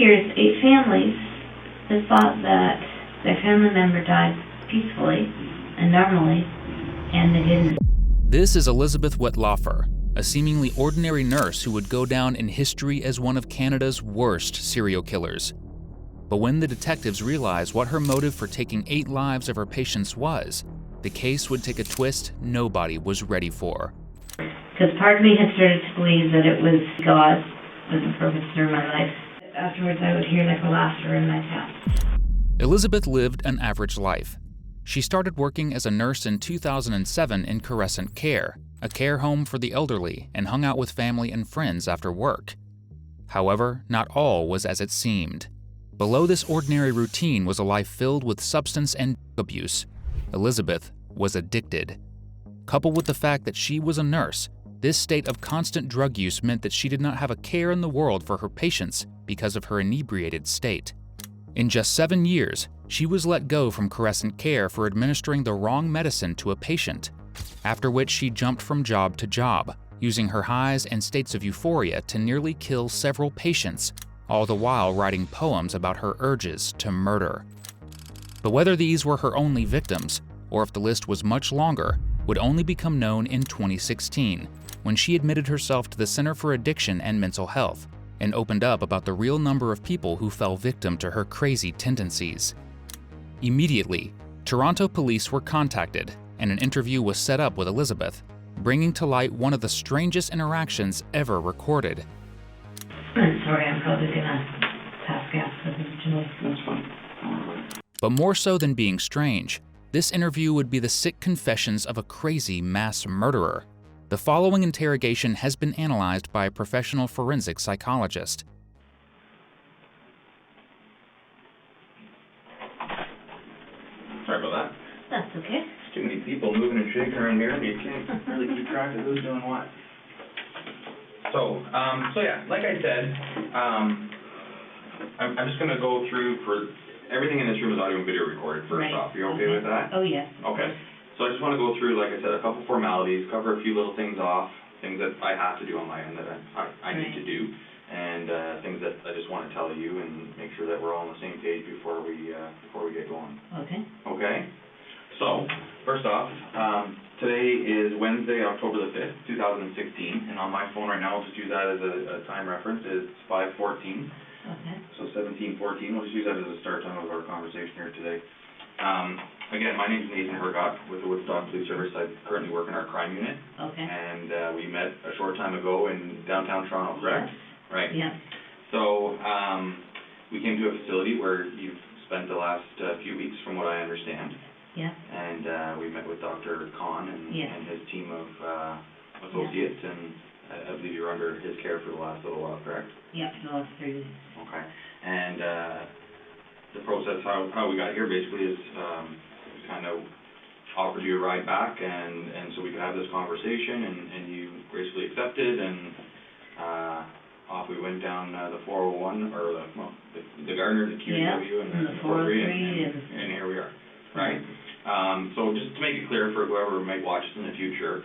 here's 8 families that thought that their family member died peacefully and normally, and they didn't. This is Elizabeth Wettlaufer, a seemingly ordinary nurse who would go down in history as one of Canada's worst serial killers. But when the detectives realized what her motive for taking 8 lives of her patients was, the case would take a twist nobody was ready for. Because part of me had started to believe that it was God was the purpose in my life. Afterwards, I would hear like a laughter in my chest. Elizabeth lived an average life. She started working as a nurse in 2007 in Crescent Care, a care home for the elderly, and hung out with family and friends after work. However, not all was as it seemed. Below this ordinary routine was a life filled with substance and abuse. Elizabeth was addicted. Coupled with the fact that she was a nurse, this state of constant drug use meant that she did not have a care in the world for her patients because of her inebriated state. In just 7 years, she was let go from Crescent Care for administering the wrong medicine to a patient, after which she jumped from job to job, using her highs and states of euphoria to nearly kill several patients, all the while writing poems about her urges to murder. But whether these were her only victims, or if the list was much longer, would only become known in 2016, when she admitted herself to the Center for Addiction and Mental Health, and opened up about the real number of people who fell victim to her crazy tendencies. Immediately, Toronto police were contacted, and an interview was set up with Elizabeth, bringing to light one of the strangest interactions ever recorded. I'm sorry, I'm probably gonna pass gas with Julie. That's fine. But more so than being strange, this interview would be the sick confessions of a crazy mass murderer. The following interrogation has been analyzed by a professional forensic psychologist. Sorry about that. That's okay. There's too many people moving and shaking around here, and you can't really keep track of who's doing what. So yeah, like I said, I'm just going to go through for everything in this room is audio and video recorded first off. You okay with that? Oh, yes. Okay. So I just want to go through, like I said, a couple formalities, cover a few little things off, things that I have to do on my end that I need to do, and things that I just want to tell you and make sure that we're all on the same page before we get going. Okay. Okay. So first off, today is Wednesday, October the 5th, 2016, and on my phone right now, I'll just use that as a time reference. It's 5:14. Okay. So 17:14. We'll just use that as a start time of our conversation here today. Again, my name is Nathan Hergott with the Woodstock Police Service. I currently work in our crime unit. Okay. And we met a short time ago in downtown Toronto, correct? Yes. Right. Yeah. So we came to a facility where you've spent the last few weeks, from what I understand. Yeah. And we met with Dr. Khan and his team of associates, and I believe you were under his care for the last little while, correct? Yeah, for the last 3 weeks. Okay. And the process, how we got here basically is kind of offered you a ride back, and so we could have this conversation, and you gracefully accepted, and off we went down the 401, or the Gardner, the QEW, and the 403, and here we are, right? So just to make it clear for whoever might watch this in the future,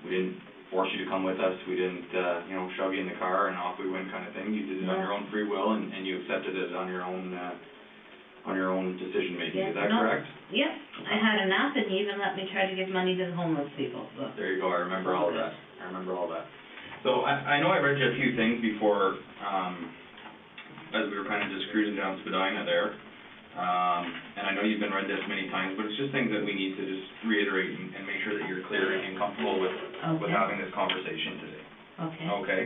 we didn't force you to come with us. We didn't, shove you in the car and off we went kind of thing. You did it on your own free will, and you accepted it on your own decision making. Is that correct? Yep. I had a nap, and you even let me try to give money to the homeless people. So. There you go. I remember all of that. So I know I read you a few things before, as we were kind of just cruising down Spadina there. And I know you've been read this many times, but it's just things that we need to just reiterate and make sure that you're clear and comfortable with having this conversation today. Okay. Okay.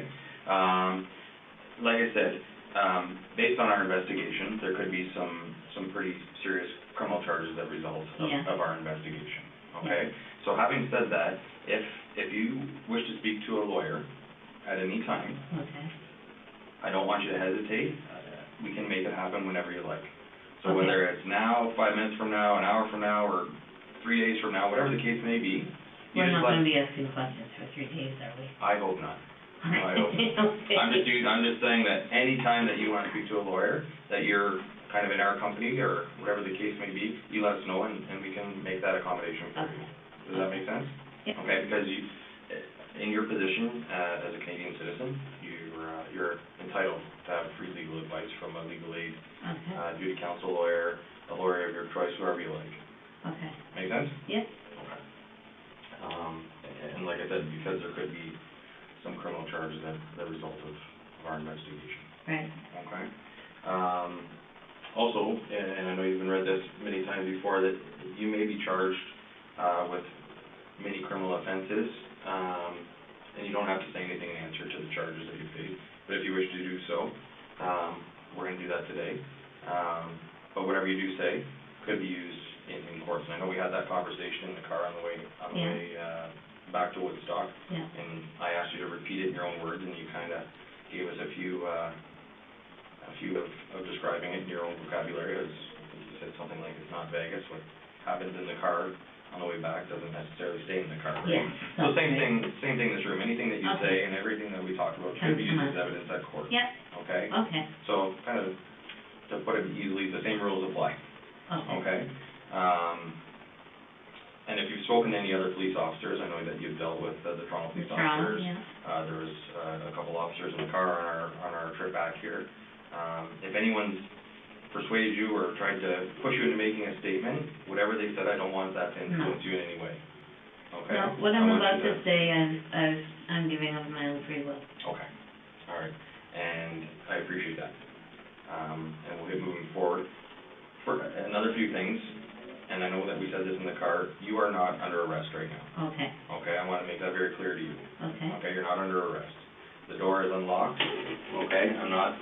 Like I said, based on our investigation, there could be some pretty serious criminal charges that result of our investigation. Okay. Yeah. So having said that, if you wish to speak to a lawyer at any time, I don't want you to hesitate. We can make it happen whenever you like. So whether it's now, 5 minutes from now, an hour from now, or 3 days from now, whatever the case may be. We're not going to be asking questions for 3 days, are we? I hope not. No, I hope not. Okay. I'm just saying that any time that you want to speak to a lawyer, that you're kind of in our company, or whatever the case may be, you let us know, and we can make that accommodation for you. Does that make sense? Yeah. Okay, because in your position as a Canadian citizen, you're you're entitled to have free legal advice from a legal aid, Okay, duty counsel lawyer, a lawyer of your choice, whoever you like. okay. Make sense? Yep. Okay. And like I said, because there could be some criminal charges that the result of our investigation. Right. Okay. Also, and I know you've read this many times before, that you may be charged with many criminal offenses, and you don't have to say anything in answer to the charges that you face. But if you wish to do so, we're going to do that today. But whatever you do say could be used in courts. And I know we had that conversation in the car on the way back to Woodstock. Yeah. And I asked you to repeat it in your own words, and you kind of gave us a few of describing it in your own vocabulary. As you said something like, it's not Vegas. What happens in the car on the way back doesn't necessarily stay in the car, right? Yeah. So same thing in this room. Anything that you say and everything that we talk about should be used as evidence at court. Yep. Okay? Okay. So kind of, to put it easily, the same rules apply. Okay. Okay? And if you've spoken to any other police officers, I know that you've dealt with the Toronto police officers. Yeah. There was a couple officers in the car on our trip back here. If anyone's persuaded you or tried to push you into making a statement, whatever they said, I don't want that to influence you in any way. Okay? No, what I'm about to say, I'm giving of my own free will. Okay. All right. And I appreciate that. And we'll get moving forward. For another few things, and I know that we said this in the car, you are not under arrest right now. Okay. Okay, I want to make that very clear to you. Okay. Okay, you're not under arrest. The door is unlocked. Okay, I'm not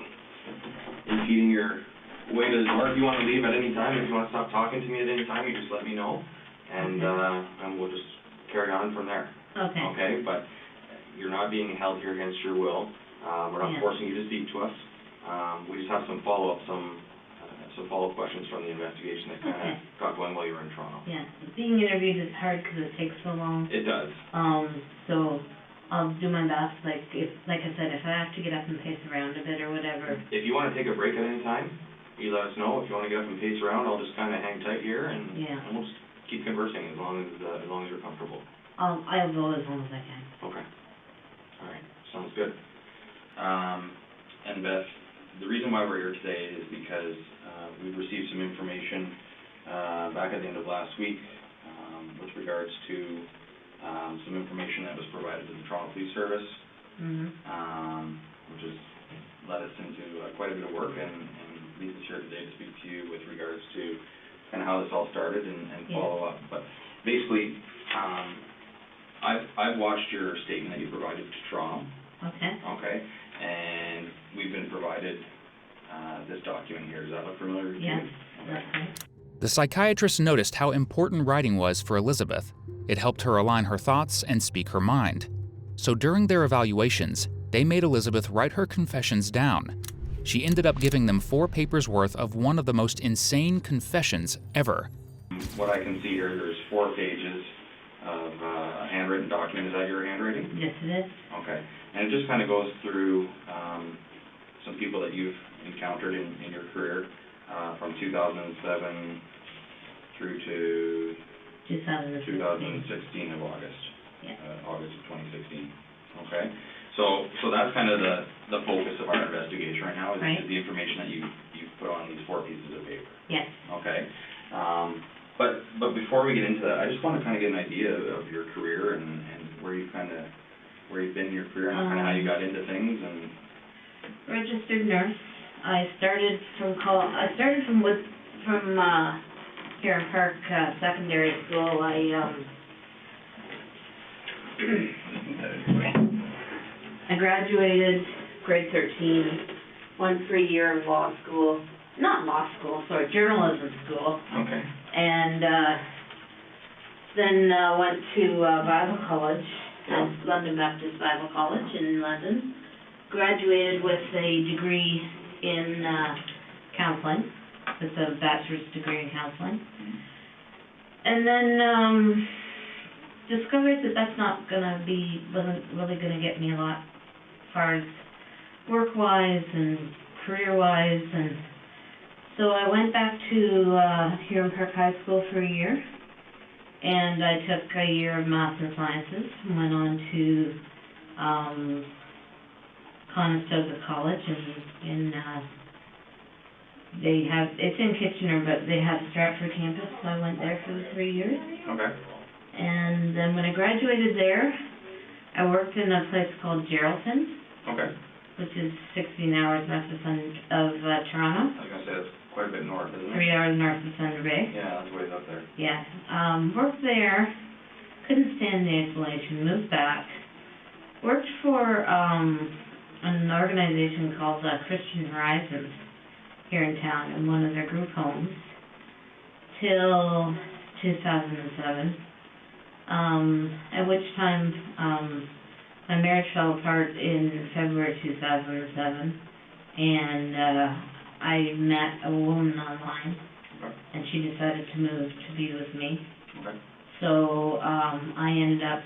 impeding your way to the door. If you want to leave at any time, if you want to stop talking to me at any time, you just let me know, and we'll just carry on from there. Okay. Okay, but you're not being held here against your will. We're not forcing you to speak to us. We just have some follow-up questions from the investigation that kind of got going while you were in Toronto. Yeah, being interviewed is hard because it takes so long. It does. So I'll do my best. Like I said, if I have to get up and pace around a bit or whatever. If you want to take a break at any time, you let us know. If you want to get up and pace around, I'll just kind of hang tight here, and we'll just keep conversing as long as you're comfortable. I'll go as long as I can. Okay. All right. Sounds good. And Beth, the reason why we're here today is because we've received some information back at the end of last week with regards to some information that was provided to the Toronto Police Service, which has led us into quite a bit of work, and leads us here today to speak to you with regards to kind of how this all started and follow up. But basically, I've watched your statement that you provided to Toronto. Okay. Okay. And we've been provided this document here. Does that look familiar to you? Yes. Okay. The psychiatrist noticed how important writing was for Elizabeth. It helped her align her thoughts and speak her mind. So during their evaluations, they made Elizabeth write her confessions down. She ended up giving them 4 papers worth of one of the most insane confessions ever. What I can see here, there's 4 pages of a handwritten document. Is that your handwriting? Yes, it is. Okay. And it just kind of goes through some people that you've encountered in your career from 2007 through to 2016 of August. Yeah. August of 2016. Okay. So that's kind of the focus of our investigation right now is the information that you've put on these 4 pieces of paper. Yes. Okay. But before we get into that, I just want to kind of get an idea of your career and where you've been in your career and kind of how you got into things. And registered nurse. I started from Huron Park Secondary School. I graduated grade 13, went for a year of journalism school. Okay. And then went to Bible College, London Baptist Bible College in London. Graduated with a degree in counseling, with a bachelor's degree in counseling. And then discovered that that's wasn't really gonna get me a lot as far as work-wise and career-wise, and so I went back to Huron Park High School for a year, and I took a year of math and sciences, and went on to Conestoga College, and they have, it's in Kitchener, but they have Stratford campus, so I went there for the 3 years. Okay. And then when I graduated there, I worked in a place called Geraldton, Okay. which is 16 hours north of Toronto, I was gonna say, that's quite a bit north, isn't it? 3 hours north of Thunder Bay. Yeah, that's way up there. Yeah, worked there, couldn't stand the isolation, moved back. Worked for an organization called Christian Horizons here in town in one of their group homes till 2007, at which time my marriage fell apart in February 2007, and I met a woman online, Okay. and she decided to move to be with me. Okay. So I ended up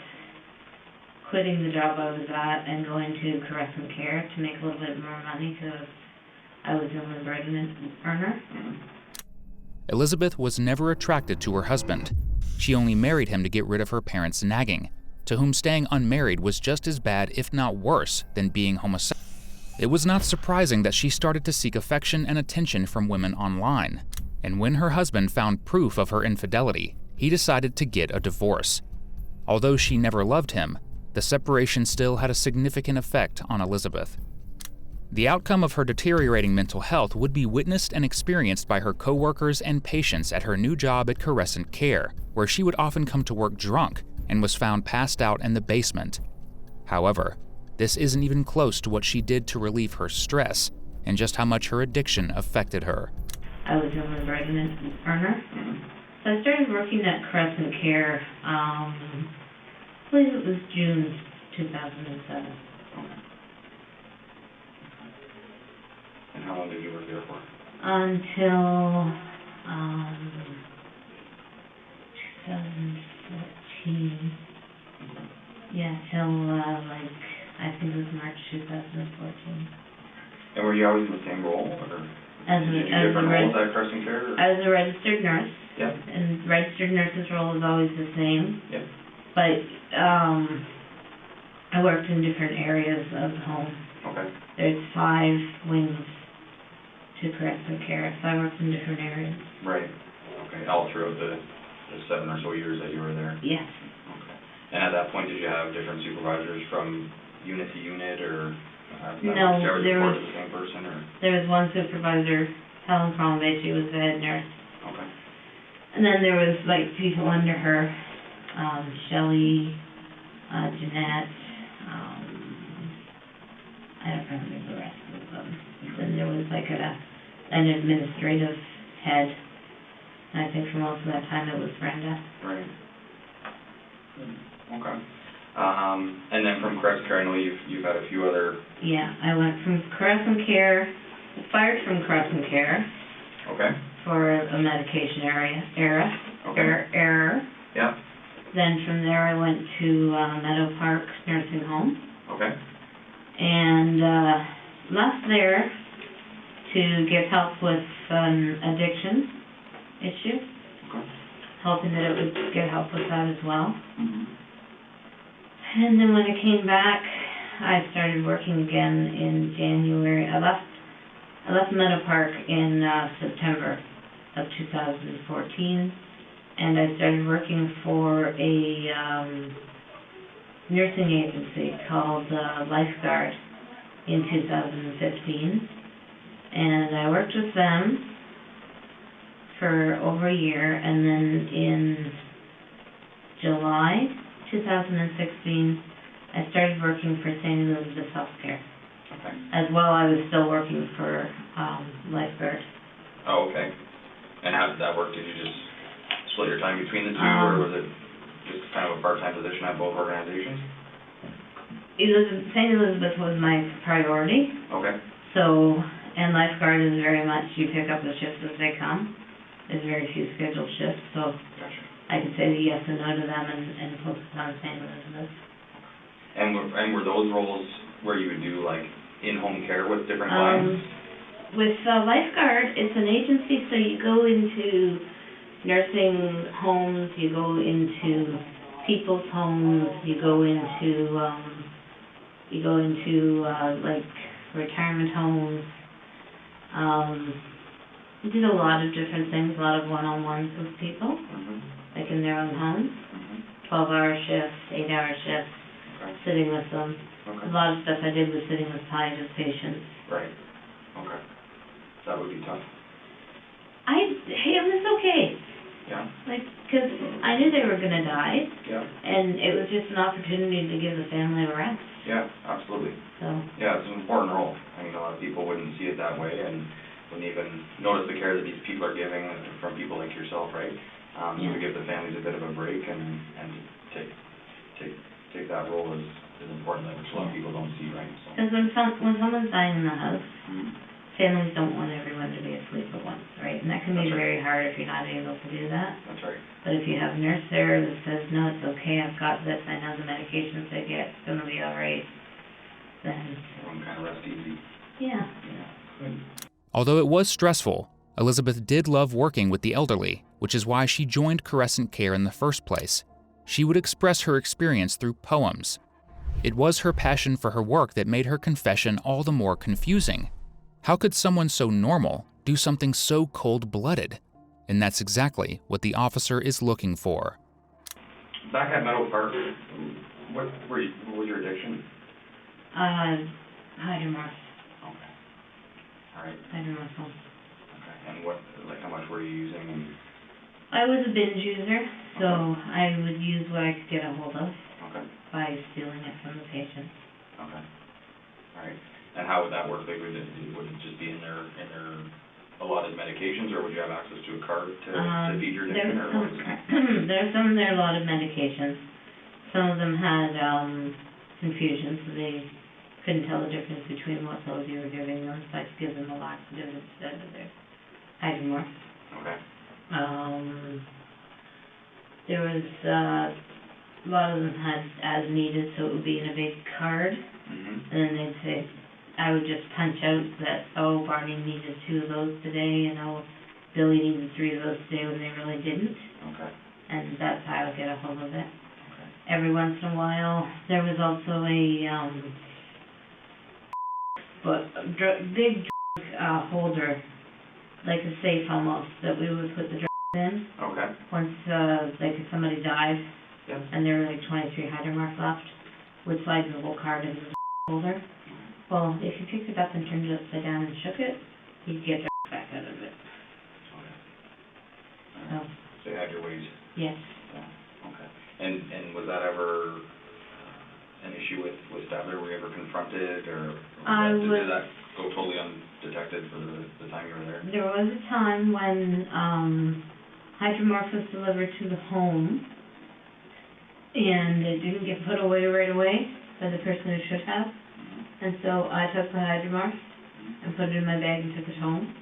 quitting the job I was at and going to Crescent Care to make a little bit more money because I was the only bread earner. Mm-hmm. Elizabeth was never attracted to her husband. She only married him to get rid of her parents' nagging, to whom staying unmarried was just as bad, if not worse, than being homosexual. It was not surprising that she started to seek affection and attention from women online. And when her husband found proof of her infidelity, he decided to get a divorce. Although she never loved him, the separation still had a significant effect on Elizabeth. The outcome of her deteriorating mental health would be witnessed and experienced by her coworkers and patients at her new job at Crescent Care, where she would often come to work drunk and was found passed out in the basement. However, this isn't even close to what she did to relieve her stress and just how much her addiction affected her. I was the only bread earner. So I started working at Crescent Care, I believe it was June 2007. And how long did you work there for? Until 2014. Yeah, till I think it was March 2014. And were you always in the same role, or As did you do a different roles at Crescent Care? Or? I was a registered nurse, Yeah. and registered nurse's role is always the same. Yeah. But I worked in different areas of the home. Okay. There's 5 wings to Crescent Care, so I worked in different areas. Right. Okay. All throughout the 7 or so years that you were there. Yes. Okay. And at that point, did you have different supervisors from unit to unit, or No, there was the same person, or? There was one supervisor, Helen Crombie, she was the head nurse. Okay. And then there was people under her, Shelley, Jeanette, I don't remember the rest of them. Then there was an administrative head. And I think for most of that time it was Brenda. Right. Okay. And then from Crescent Care, I know you've had a few other. Yeah, I went from Crescent Care, fired from Crescent Care. Okay. For a medication error. Yeah. Then from there I went to Meadow Park Nursing Home. Okay. And left there to get help with an addiction issue. Okay. Hoping that it would get help with that as well. Mm-hmm. And then when I came back, I started working again in January. I left Meadow Park in September of 2014, and I started working for a nursing agency called Lifeguard in 2015, and I worked with them for over a year, and then in July 2016, I started working for St. Elizabeth Healthcare. Okay. As well, I was still working for Lifeguard. Oh, okay. And how did that work? Did you just split your time between the two, or was it just kind of a part-time position at both organizations? St. Elizabeth was my priority. Okay. So, and Lifeguard is very much, you pick up the shifts as they come. There's very few scheduled shifts, so Gotcha. I could say yes and no to them and focus on St. Elizabeth. And were those roles where you would do in-home care with different clients? With Lifeguard, it's an agency, so you go into nursing homes, you go into people's homes, you go into, you go into, like, retirement homes. We did a lot of different things, a lot of one-on-ones with people, like in their own homes. 12-hour shifts, 8-hour shifts, sitting with them. A lot of stuff I did was sitting with palliative patients. Right. Okay. That would be tough. It was okay. Yeah. Like, because I knew they were going to die. Yeah. And it was just an opportunity to give the family a rest. Yeah, absolutely. So. Yeah, it's an important role. I mean, a lot of people wouldn't see it that way and wouldn't even notice the care that these people are giving from people like yourself, right? So to give the families a bit of a break and take that role is important, which a lot of people don't see, right? Because when someone's dying in the house, families don't want everyone to be asleep at once, right? And that can be very hard if you're not able to do that. That's right. But if you have a nurse there that says, no, it's okay, I've got this, I know the medications they get, it's going to be all right, then... Everyone kind of rest easy. Yeah. Good. Although it was stressful, Elizabeth did love working with the elderly, which is why she joined Crescent Care in the first place. She would express her experience through poems. It was her passion for her work that made her confession all the more confusing. How could someone so normal do something so cold-blooded? And that's exactly what the officer is looking for. Back at Meadow Park, what was your addiction? Hydromorph. Okay. All right. Hydromorph. Okay. And how much were you using? I was a binge user, so I would use what I could get a hold of by stealing it from the patient. Okay. All right. And how would that work? Like, would it just be in their allotted medications, or would you have access to a card to feed your addiction? There's some in their allotted medications. Some of them had confusion, so they couldn't tell the difference between what pills you were giving them, so I'd give them a laxative instead of their hydromorph. Okay. There was a lot of them had as needed, so it would be in a big card, and then they'd say, I would just punch out that, oh, Barney needed 2 of those today, and oh, Billy needed 3 of those today when they really didn't. Okay. And that's how I would get a hold of it. Okay. Every once in a while, there was also a big holder, like a safe almost, that we would put the drugs in. Okay. Once, like if somebody died, and there were like 23 hydromorph left, we'd slide the whole card into the holder. Well, if you picked it up and turned it upside down and shook it, you'd get drugs back out of it. Okay. So you had your ways. Yes. Yeah. Okay. And was that ever an issue with Stabler? Were you ever confronted, or did that go totally undetected for the time you were there? There was a time when hydromorph was delivered to the home, and it didn't get put away right away by the person who should have. And so I took the hydromorph and put it in my bag and took it home,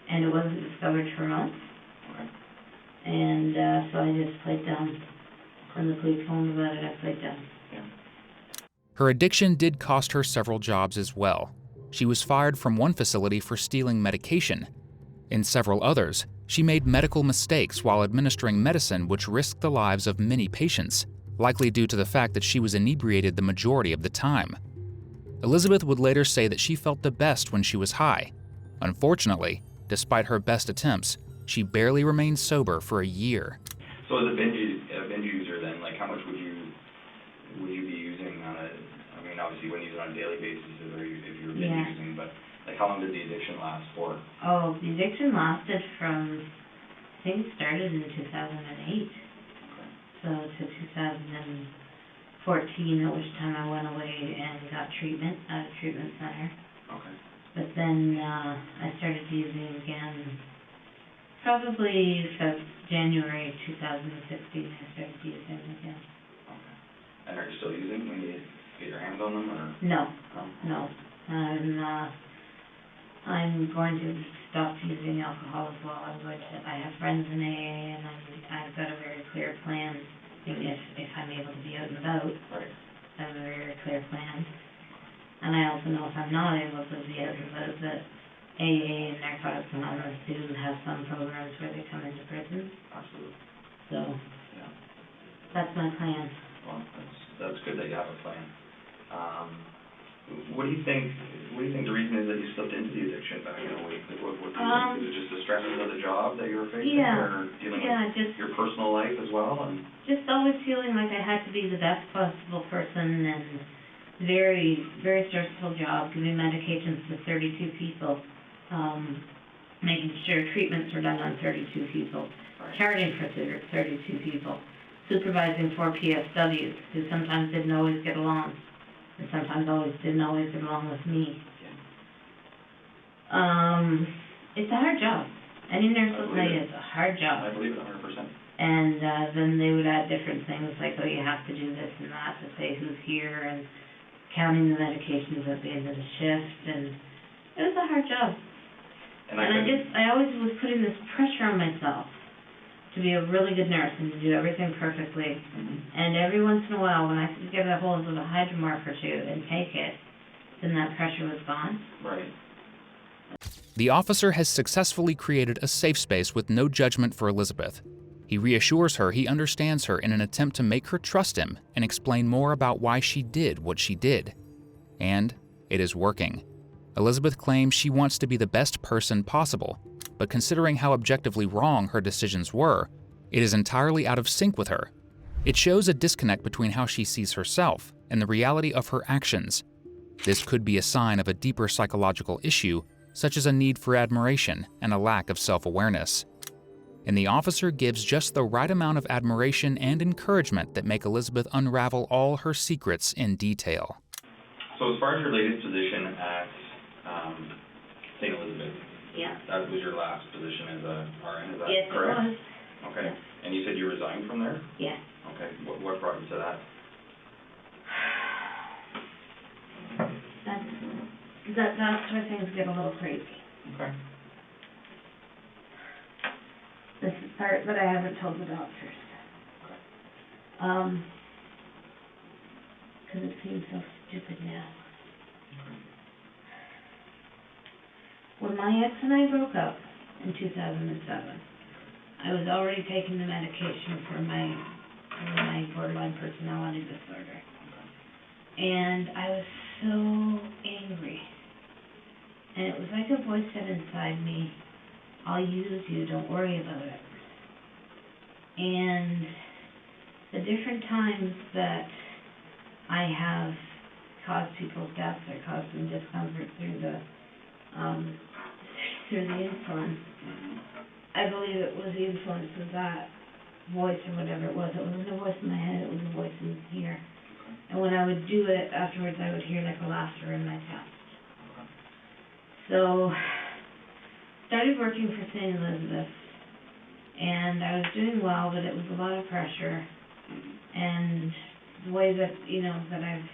and it wasn't discovered for months. And so I just played dumb. When the police told me about it, I played dumb. Yeah. Her addiction did cost her several jobs as well. She was fired from one facility for stealing medication. In several others, she made medical mistakes while administering medicine which risked the lives of many patients, likely due to the fact that she was inebriated the majority of the time. Elizabeth would later say that she felt the best when she was high. Unfortunately, despite her best attempts, she barely remained sober for a year. So as a binge user then, like how much would you be using on a, I mean obviously you wouldn't use it on a daily basis if you were binge using, but like how long did the addiction last for? Oh, the addiction lasted from, I think it started in 2008. So to 2014, at which time I went away and got treatment at a treatment center. Okay. But then I started using again, probably January 2016, I started using again. Okay. And are you still using when you get your hands on them, or? No. I'm going to stop using alcohol as well. I have friends in AA, and I've got a very clear plan. If I'm able to be out and about, right. I have a very clear plan. And I also know if I'm not able to be out and about, that AA and Narcotics Anonymous do have some programs where they come into prison. Absolutely. So, that's my plan. Well, that's good that you have a plan. What do you think the reason is that you slipped into the addiction back in 08? Like, what do you think? Is it just the stresses of the job that you were facing, or dealing with your personal life as well? And just always feeling like I had to be the best possible person, and very, very stressful job, giving medications to 32 people, making sure treatments were done on 32 people, charting for 32 people, supervising 4 PSWs who sometimes didn't always get along, and sometimes didn't always get along with me. It's a hard job. Any nurse will say it's a hard job. I believe it 100%. And then they would add different things like, oh, you have to do this and that to say who's here, and counting the medications at the end of the shift, and it was a hard job. And I always was putting this pressure on myself to be a really good nurse and to do everything perfectly. And every once in a while, when I could get a hold of a hydromark or two and take it, then that pressure was gone. Right. The officer has successfully created a safe space with no judgment for Elizabeth. He reassures her he understands her in an attempt to make her trust him and explain more about why she did what she did. And it is working. Elizabeth claims she wants to be the best person possible, but considering how objectively wrong her decisions were, it is entirely out of sync with her. It shows a disconnect between how she sees herself and the reality of her actions. This could be a sign of a deeper psychological issue, such as a need for admiration and a lack of self-awareness. And the officer gives just the right amount of admiration and encouragement that make Elizabeth unravel all her secrets in detail. So as far as your latest position at St. Elizabeth, that was your last position as a RN, is that correct? Yes, it was. Okay. Yes. And you said you resigned from there? Yes. Okay. What brought you to that? That's where things get a little crazy. Okay. This is part that I haven't told the doctors. Okay. Because it seems so stupid now. Okay. When my ex and I broke up in 2007, I was already taking the medication for my borderline personality disorder. Okay. And I was so angry. And it was like a voice said inside me, I'll use you, don't worry about it. And the different times that I have caused people's deaths or caused them discomfort through the insulin, I believe it was the influence of that voice or whatever it was. It wasn't a voice in my head, it was a voice in here. And when I would do it, afterwards I would hear like a laughter in my chest. So, started working for St. Elizabeth, and I was doing well, but it was a lot of pressure, and the way that, that I've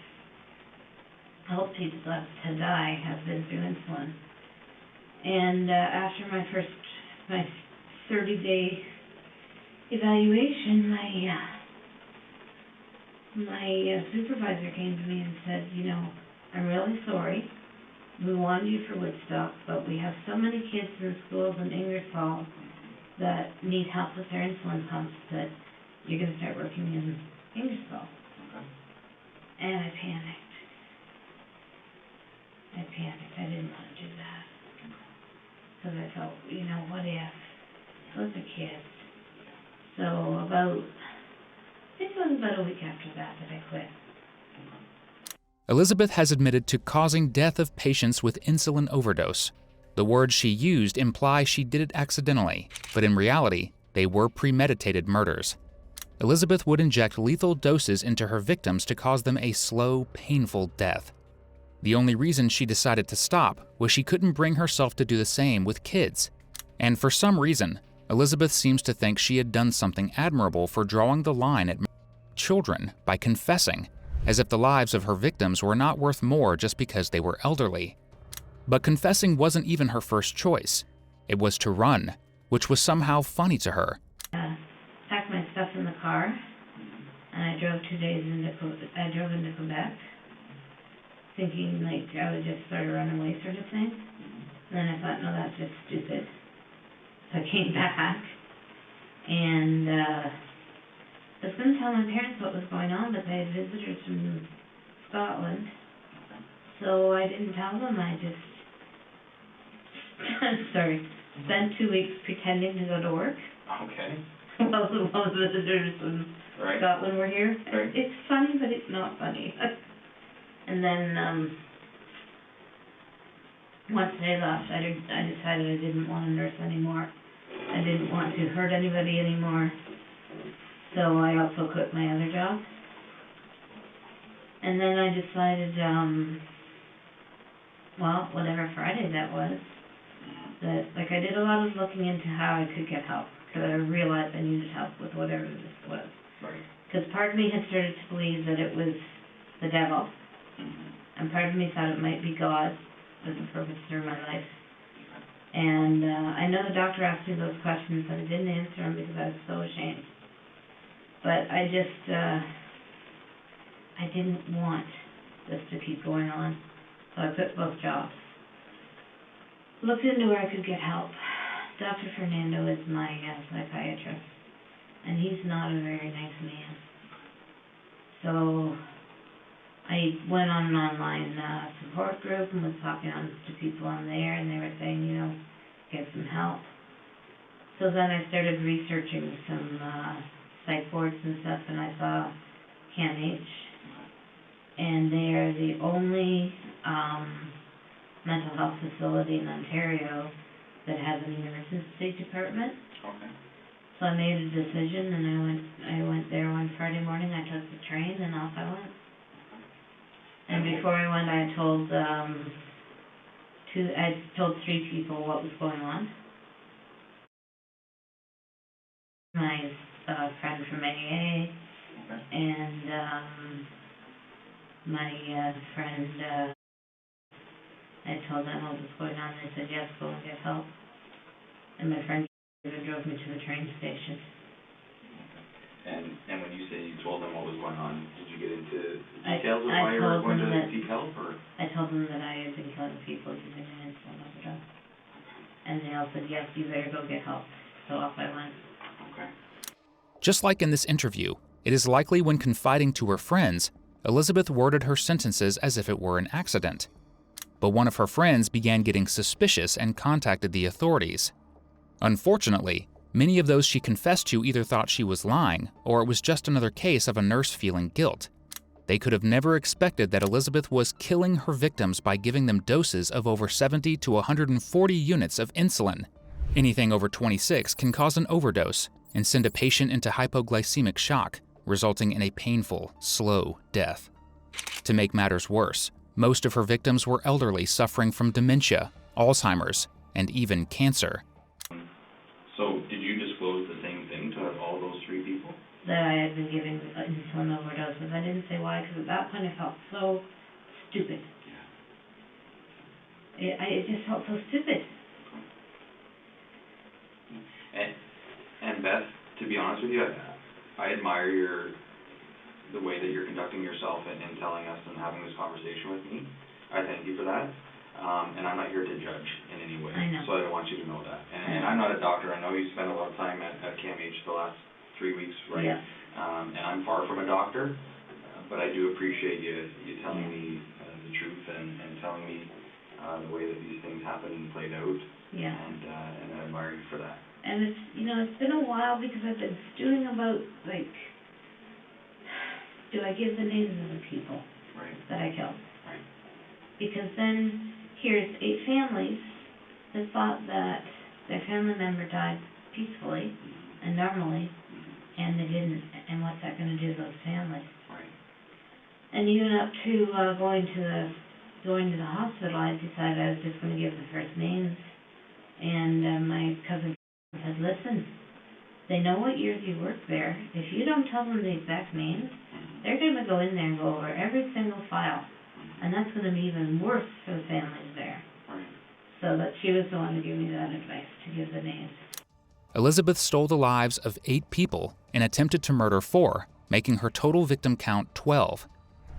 helped people to die has been through insulin. And after my 30-day evaluation, my supervisor came to me and said, I'm really sorry. We wanted you for Woodstock, but we have so many kids in schools in Ingersoll that need help with their insulin pumps that you're going to start working in Ingersoll. Okay. And I panicked. I didn't want to do that. Because I thought, what if? Those are kids. So I think it was about a week after that I quit. Elizabeth has admitted to causing death of patients with insulin overdose. The words she used imply she did it accidentally, but in reality, they were premeditated murders. Elizabeth would inject lethal doses into her victims to cause them a slow, painful death. The only reason she decided to stop was she couldn't bring herself to do the same with kids. And for some reason, Elizabeth seems to think she had done something admirable for drawing the line at children by confessing, as if the lives of her victims were not worth more just because they were elderly. But confessing wasn't even her first choice. It was to run, which was somehow funny to her. Packed my stuff in the car, and I drove 2 days into Quebec, thinking I would just start a runaway sort of thing. And then I thought, no, that's just stupid. So I came back, and I was going to tell my parents what was going on, but they had visitors from Scotland. So I didn't tell them, I just, spent 2 weeks pretending to go to work Okay. while the visitors in Right. Scotland were here. Right. It's funny, but it's not funny. And then, once they left, I decided I didn't want to nurse anymore. I didn't want to hurt anybody anymore. So I also quit my other job. And then I decided, whatever Friday that was, that, like, I did a lot of looking into how I could get help, because I realized I needed help with whatever this was. Right. Because part of me had started to believe that it was the devil, and part of me thought it might be God with a purpose through my life. And I know the doctor asked me those questions, but I didn't answer them because I was so ashamed. But I just, I didn't want this to keep going on, so I quit both jobs. Looked into where I could get help. Dr. Fernando is my psychiatrist, and he's not a very nice man. So I went on an online support group and was talking to people on there, and they were saying, get some help. So then I started researching some psych boards and stuff, and I saw CAMH, and they are the only mental health facility in Ontario that has an emergency department. Okay. So I made a decision, and I went there one Friday morning. I took the train, and off I went. And before I went, I told 3 people what was going on. My friend from AA, and my friend, I told them what was going on. They said, yes, go and get help. And my friend drove me to the train station. And when you say you told them what was going on, did you get into details of why you were I going to seek help, or? I told them that I had been killing people using an insulin overdose. And they all said, yes, you better go get help. So off I went. Okay. Just like in this interview, it is likely when confiding to her friends, Elizabeth worded her sentences as if it were an accident. But one of her friends began getting suspicious and contacted the authorities. Unfortunately, many of those she confessed to either thought she was lying or it was just another case of a nurse feeling guilt. They could have never expected that Elizabeth was killing her victims by giving them doses of over 70 to 140 units of insulin. Anything over 26 can cause an overdose and send a patient into hypoglycemic shock, resulting in a painful, slow death. To make matters worse, most of her victims were elderly suffering from dementia, Alzheimer's, and even cancer. So did you disclose the same thing to all those 3 people? That I had been giving insulin overdoses. I didn't say why, because at that point I felt so stupid. Yeah. It just felt so stupid. And Beth, to be honest with you, I admire the way that you're conducting yourself and telling us and having this conversation with me. I thank you for that. And I'm not here to judge in any way. I know. So I want you to know that. And I'm not a doctor. I know you spent a lot of time at CAMH the last 3 weeks, right? Yeah. And I'm far from a doctor, but I do appreciate you telling me the truth and telling me the way that these things happened and played out. Yeah. And I admire you for that. And it's, it's been a while because I've been stewing about, like, do I give the names of the people that I killed? Right. Because then here's 8 families that thought that their family member died peacefully and normally, and they didn't. And what's that going to do to those families? Right. And even up to going to the hospital, I decided I was just going to give the first names. And my cousin said, listen, they know what years you worked there. If you don't tell them the exact names, they're going to go in there and go over every single file. And that's going to be even worse for the families there. Right. So that she was the one to give me that advice, to give the names. Elizabeth stole the lives of 8 people and attempted to murder 4, making her total victim count 12.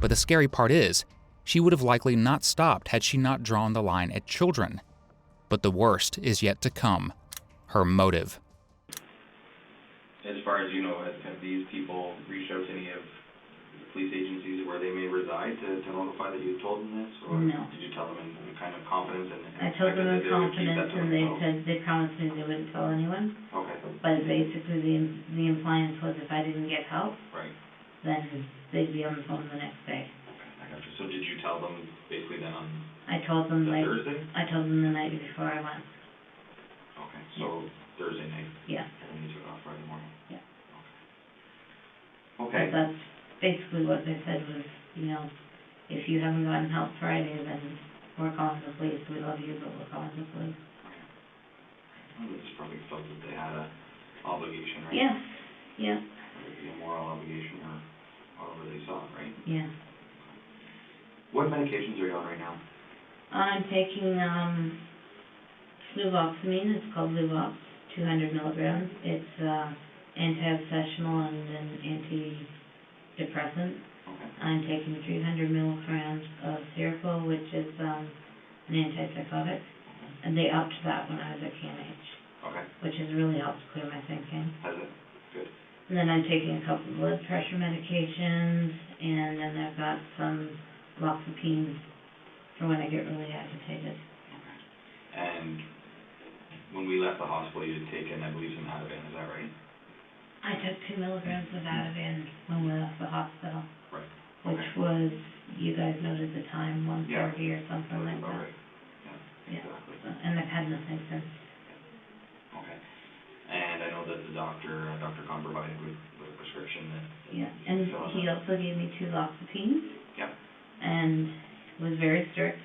But the scary part is, she would have likely not stopped had she not drawn the line at children. But the worst is yet to come: her motive. As far as you know, have these people reached out to any of police agencies where they may reside to notify that you told them this? Or No. did you tell them in kind of confidence and I told them in expected that they would keep confidence, that to and they themselves? said, they promised me they wouldn't tell anyone, Okay, but basically the impliance was if I didn't get help, right. then they'd be on the phone the next day. Okay, I got you. So did you tell them basically then on I told them the like, Thursday? I told them the night before I went, Okay, so Thursday night, yeah. and then you took off Friday morning? Yeah. Okay. But that's basically what they said was, you know, if you haven't gotten help Friday, then we're calling the police. We love you, but we're calling the police. Well, they just probably felt that they had a obligation, right? Yeah, yeah, Whether it be a moral obligation or however they saw it, right? yeah. What medications are you on right now? I'm taking, fluvoxamine. It's called Luvox, 200 milligrams. It's, anti-obsessional and an antidepressant. Okay. I'm taking 300 milligrams of Seroquel, which is, an antipsychotic. And they upped that when I was at KNH, Okay. which has really helped clear my thinking. Has it? Good. And then I'm taking a couple of blood pressure medications, and then I've got some loxapine for when I get really agitated. Okay. And when we left the hospital, you had taken, I believe, some Ativan, is that right? I took 2 milligrams of Ativan when we left the hospital, Right. which was, you guys noted the time, 1:30 or something like About that. right. Yeah, exactly. And I've had nothing since. Okay. And I know that the doctor, Dr. Khan provided with a prescription that. Yeah, and he also gave me 2 loxapines. Yeah. And was very strict.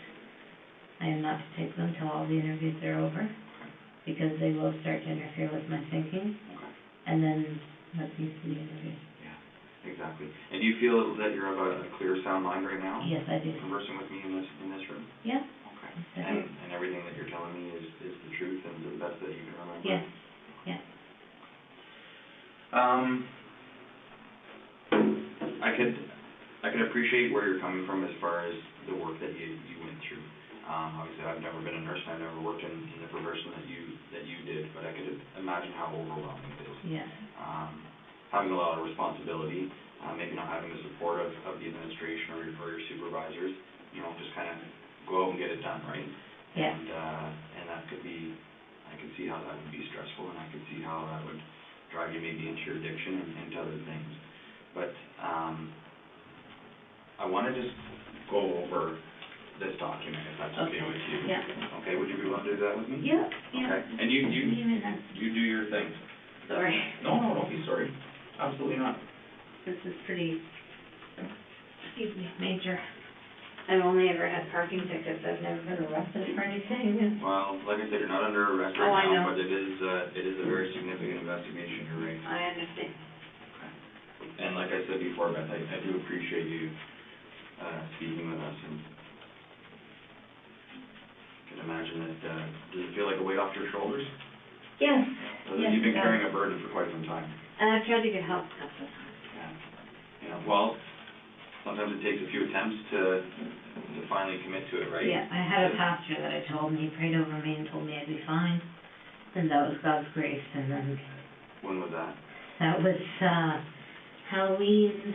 I am not to take them till all the interviews are over, because they will start to interfere with my thinking. Okay. And then let me see the interview. Yeah, exactly. And you feel that you have a clear, sound mind right now? Yes, I do. Conversing with me in this room? Yeah. Okay. Yes, I do. And everything that you're telling me is the truth and the best that you can remember? Yes, yeah. I can appreciate where you're coming from as far as the work that you went through. Obviously, I've never been a nurse, and I've never worked in the profession that you did, but I could imagine how overwhelming it is. Yeah. Having a lot of responsibility, maybe not having the support of the administration or your supervisors, you know, just kind of go out and get it done, right? Yeah. And that could be, I could see how that would be stressful, and I could see how that would drive you maybe into your addiction and to other things. But I want to just go over this document, if that's okay with you. Yeah. Okay, would you be willing to do that with me? Yeah, yeah. Okay, and you do your thing. Sorry. No, don't be sorry. Absolutely not. This is pretty, excuse me, major. I've only ever had parking tickets. I've never been arrested for anything. Well, like I said, you're not under arrest Oh, right I now, know. but it is a very significant investigation, you're right. I understand. Okay. And like I said before, Beth, I do appreciate you speaking with us, and I can imagine that, does it feel like a weight off your shoulders? Yes. Yes, You've been it does. carrying a burden for quite some time. And I've tried to get help a couple of times. Yeah. Well, sometimes it takes a few attempts to finally commit to it, right? Yeah, I had a pastor that I told, and he prayed over me and told me I'd be fine. And that was God's grace, and then... When was that? That was, Halloween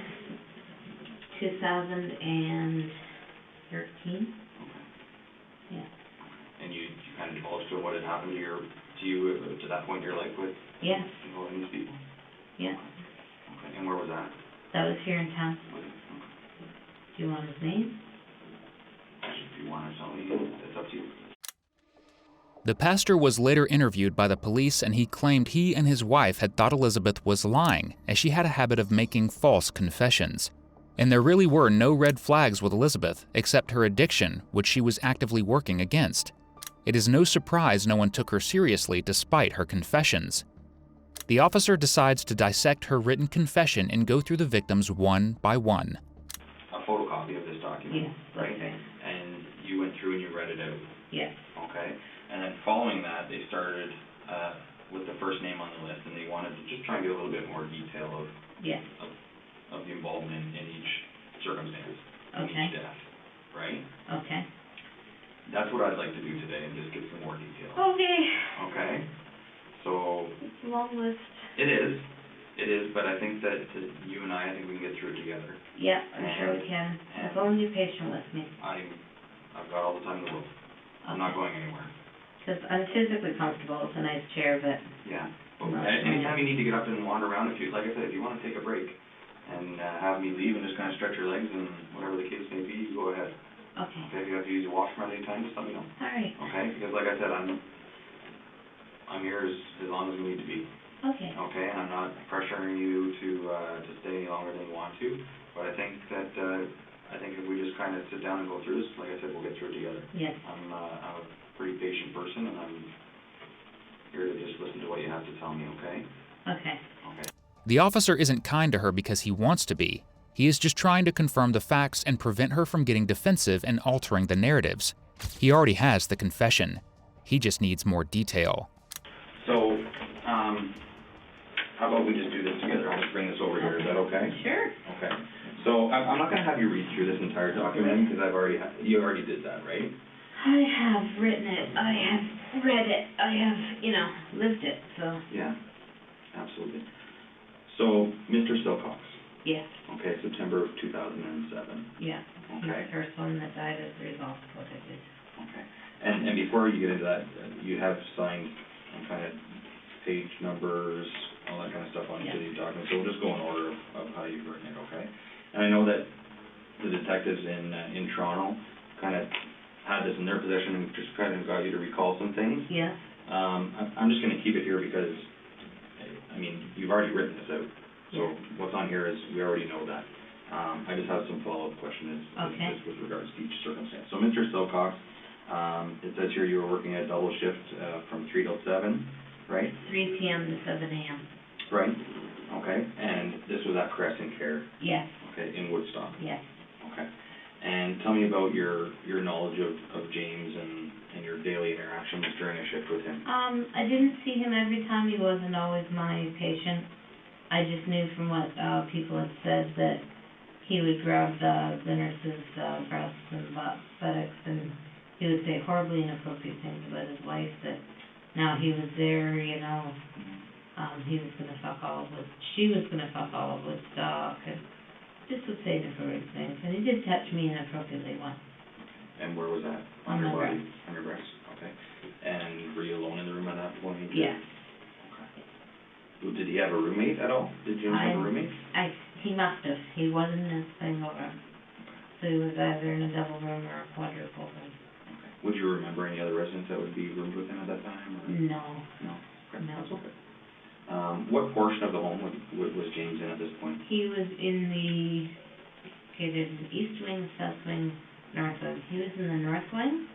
2013. Okay. Yeah. And you kind of divulged to what had happened to you to that point in your life with Yes. involving these people? Yeah. Okay. And where was that? That was here in town. Was it? Do you want his name? If you want to tell me, it's up to you. The pastor was later interviewed by the police, and he claimed he and his wife had thought Elizabeth was lying, as she had a habit of making false confessions. And there really were no red flags with Elizabeth, except her addiction, which she was actively working against. It is no surprise no one took her seriously despite her confessions. The officer decides to dissect her written confession and go through the victims one by one. A photocopy of this document, Yes, right? that's right. And you went through and you read it out. Yes. Okay. And then following that, they started with the first name on the list, and they wanted to just try and get a little bit more detail of Yes. of the involvement in each circumstance, in Okay. each death, right? Okay. That's what I'd like to do today, and just get some more detail. Okay. Okay? So, It's a long list. it is, It is, but I think that you and I think we can get through it together. Yeah, I'm sure we can. As long as you're patient with me. I've got all the time in the world. I'm not going anywhere. Because I'm physically comfortable. It's a nice chair, but... Yeah. Well, anytime you need to get up and wander around, like I said, if you want to take a break and have me leave and just kind of stretch your legs and whatever the case may be, you go ahead. Okay. Okay, if you have to use the washroom at any time, just let me know. All right. Okay, because like I said, I'm here as long as we need to be. Okay. Okay, and I'm not pressuring you to stay any longer than you want to, but I think if we just kind of sit down and go through this, like I said, we'll get through it together. Yes. I'm a pretty patient person, and I'm here to just listen to what you have to tell me, okay? Okay. Okay. The officer isn't kind to her because he wants to be. He is just trying to confirm the facts and prevent her from getting defensive and altering the narratives. He already has the confession. He just needs more detail. So, how about we just do this together? I'll just bring this over here. Is that okay? Sure. Okay. So, I'm not going to have you read through this entire document because you already did that, right? I have written it. I have read it. I have, lived it, so... Yeah, absolutely. So, Mr. Silcox. Yes. Okay, September of 2007. Yeah. Okay. He's the first one that died as a result of what I did. Okay. And before you get into that, you have signed kind of page numbers, all that kind of stuff on each of these documents. So we'll just go in order of how you've written it, okay? And I know that the detectives in Toronto kind of had this in their possession and just kind of got you to recall some things. Yeah. I'm just going to keep it here because, you've already written this out. So what's on here is, we already know that. I just have some follow-up questions just with regards to each circumstance. So Mr. Silcox, it says here you were working a double shift from 3 till 7, right? 3 p.m. to 7 a.m. Right. Okay. And this was at Crescent Care? Yes. Okay, in Woodstock? Yes. Okay. And tell me about your knowledge of James and your daily interactions during a shift with him. I didn't see him every time. He wasn't always my patient. I just knew from what people had said that he would grab the nurse's breasts and buttocks, and he would say horribly inappropriate things about his wife, that now he was there, he was going to fuck all of she was going to fuck all of Woodstock, and just would say inappropriate things. And he did touch me inappropriately once. And where was that? On my breast. On your breast, okay. And were you alone in the room at that point? Yes. Okay. Did he have a roommate at all? Did James have a roommate? He must have. He wasn't in a single room. So he was either in a double room or a quadruple room. Okay. Would you remember any other residents that would be roomed with him at that time? Or? No. No? Okay. No. That's okay. What portion of the home was James in at this point? He was in there's an east wing, south wing, north wing. He was in the north wing,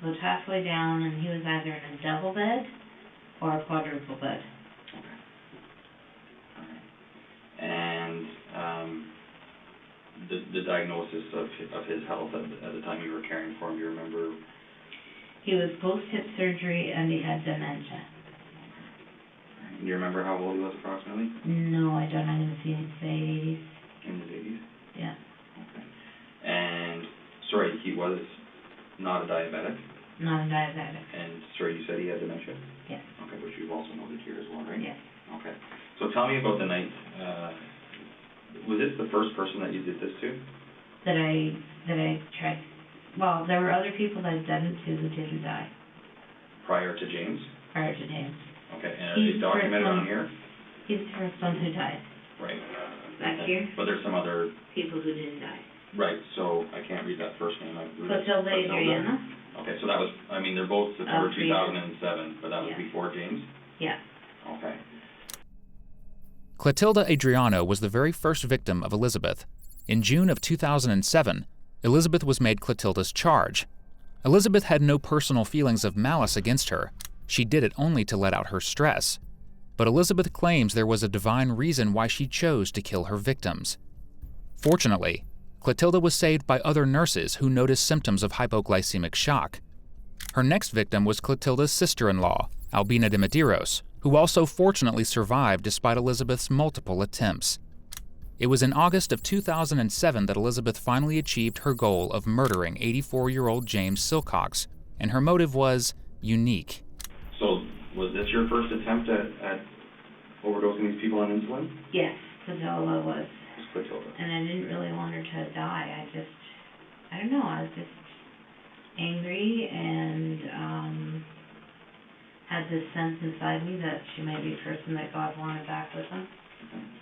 about halfway down, and he was either in a double bed or a quadruple bed. Okay. All right. And the diagnosis of his health at the time you were caring for him, do you remember? He was post-hip surgery and he had dementia. Do you remember how old he was approximately? No, I don't. I'm going to say 80s. In his 80s? Yeah. Okay. And, sorry, he was not a diabetic? Not a diabetic. And, sorry, you said he had dementia? Yes. Okay, which you've also noted here as well, right? Yes. Okay. So tell me about the night, was this the first person that you did this to? That I tried. Well, there were other people that I'd done it to who didn't die. Prior to James? Prior to James. Okay, and are they documented on here? He's the first one who died. Right. Back here? But there's some other... People who didn't die. Right, so I can't read that first name. Clotilde Adriana. Okay, so that was, they're both September 2007, but that was before James? Yeah. Okay. Clotilde Adriano was the very first victim of Elizabeth. In June of 2007, Elizabeth was made Clotilde's charge. Elizabeth had no personal feelings of malice against her. She did it only to let out her stress. But Elizabeth claims there was a divine reason why she chose to kill her victims. Fortunately, Clotilde was saved by other nurses who noticed symptoms of hypoglycemic shock. Her next victim was Clotilde's sister-in-law, Albina de Medeiros, who also fortunately survived despite Elizabeth's multiple attempts. It was in August of 2007 that Elizabeth finally achieved her goal of murdering 84-year-old James Silcox, and her motive was unique. So, was this your first attempt at overdosing these people on insulin? Yes, Padilla was. Just Clotilda. And I didn't really want her to die. I don't know, I was just angry and, had this sense inside me that she might be a person that God wanted back with him.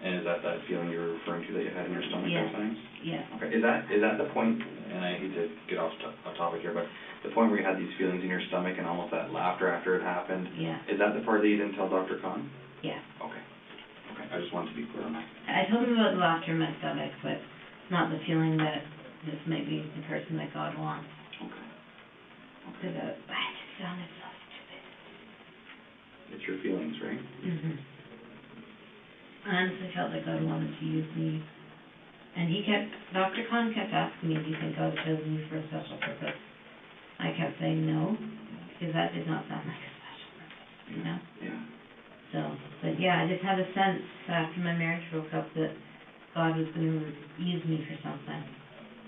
And is that feeling you're referring to that you had in your stomach Yes. at times? Yes. Okay, is that the point, and I hate to get off topic here, but the point where you had these feelings in your stomach and almost that laughter after it happened, Yeah. is that the part that you didn't tell Dr. Khan? Yeah. Okay, I just wanted to be clear on that. I told him about the laughter in my stomach, but not the feeling that this might be the person that God wants. Okay. Because I just sounded so stupid. It's your feelings, right? Mhm. I honestly felt like God wanted to use me. And Dr. Khan kept asking me, do you think God chose me for a special purpose? I kept saying no, because that did not sound like a special purpose, you know? Yeah. So, but yeah, I just had a sense after my marriage broke up that God was going to use me for something.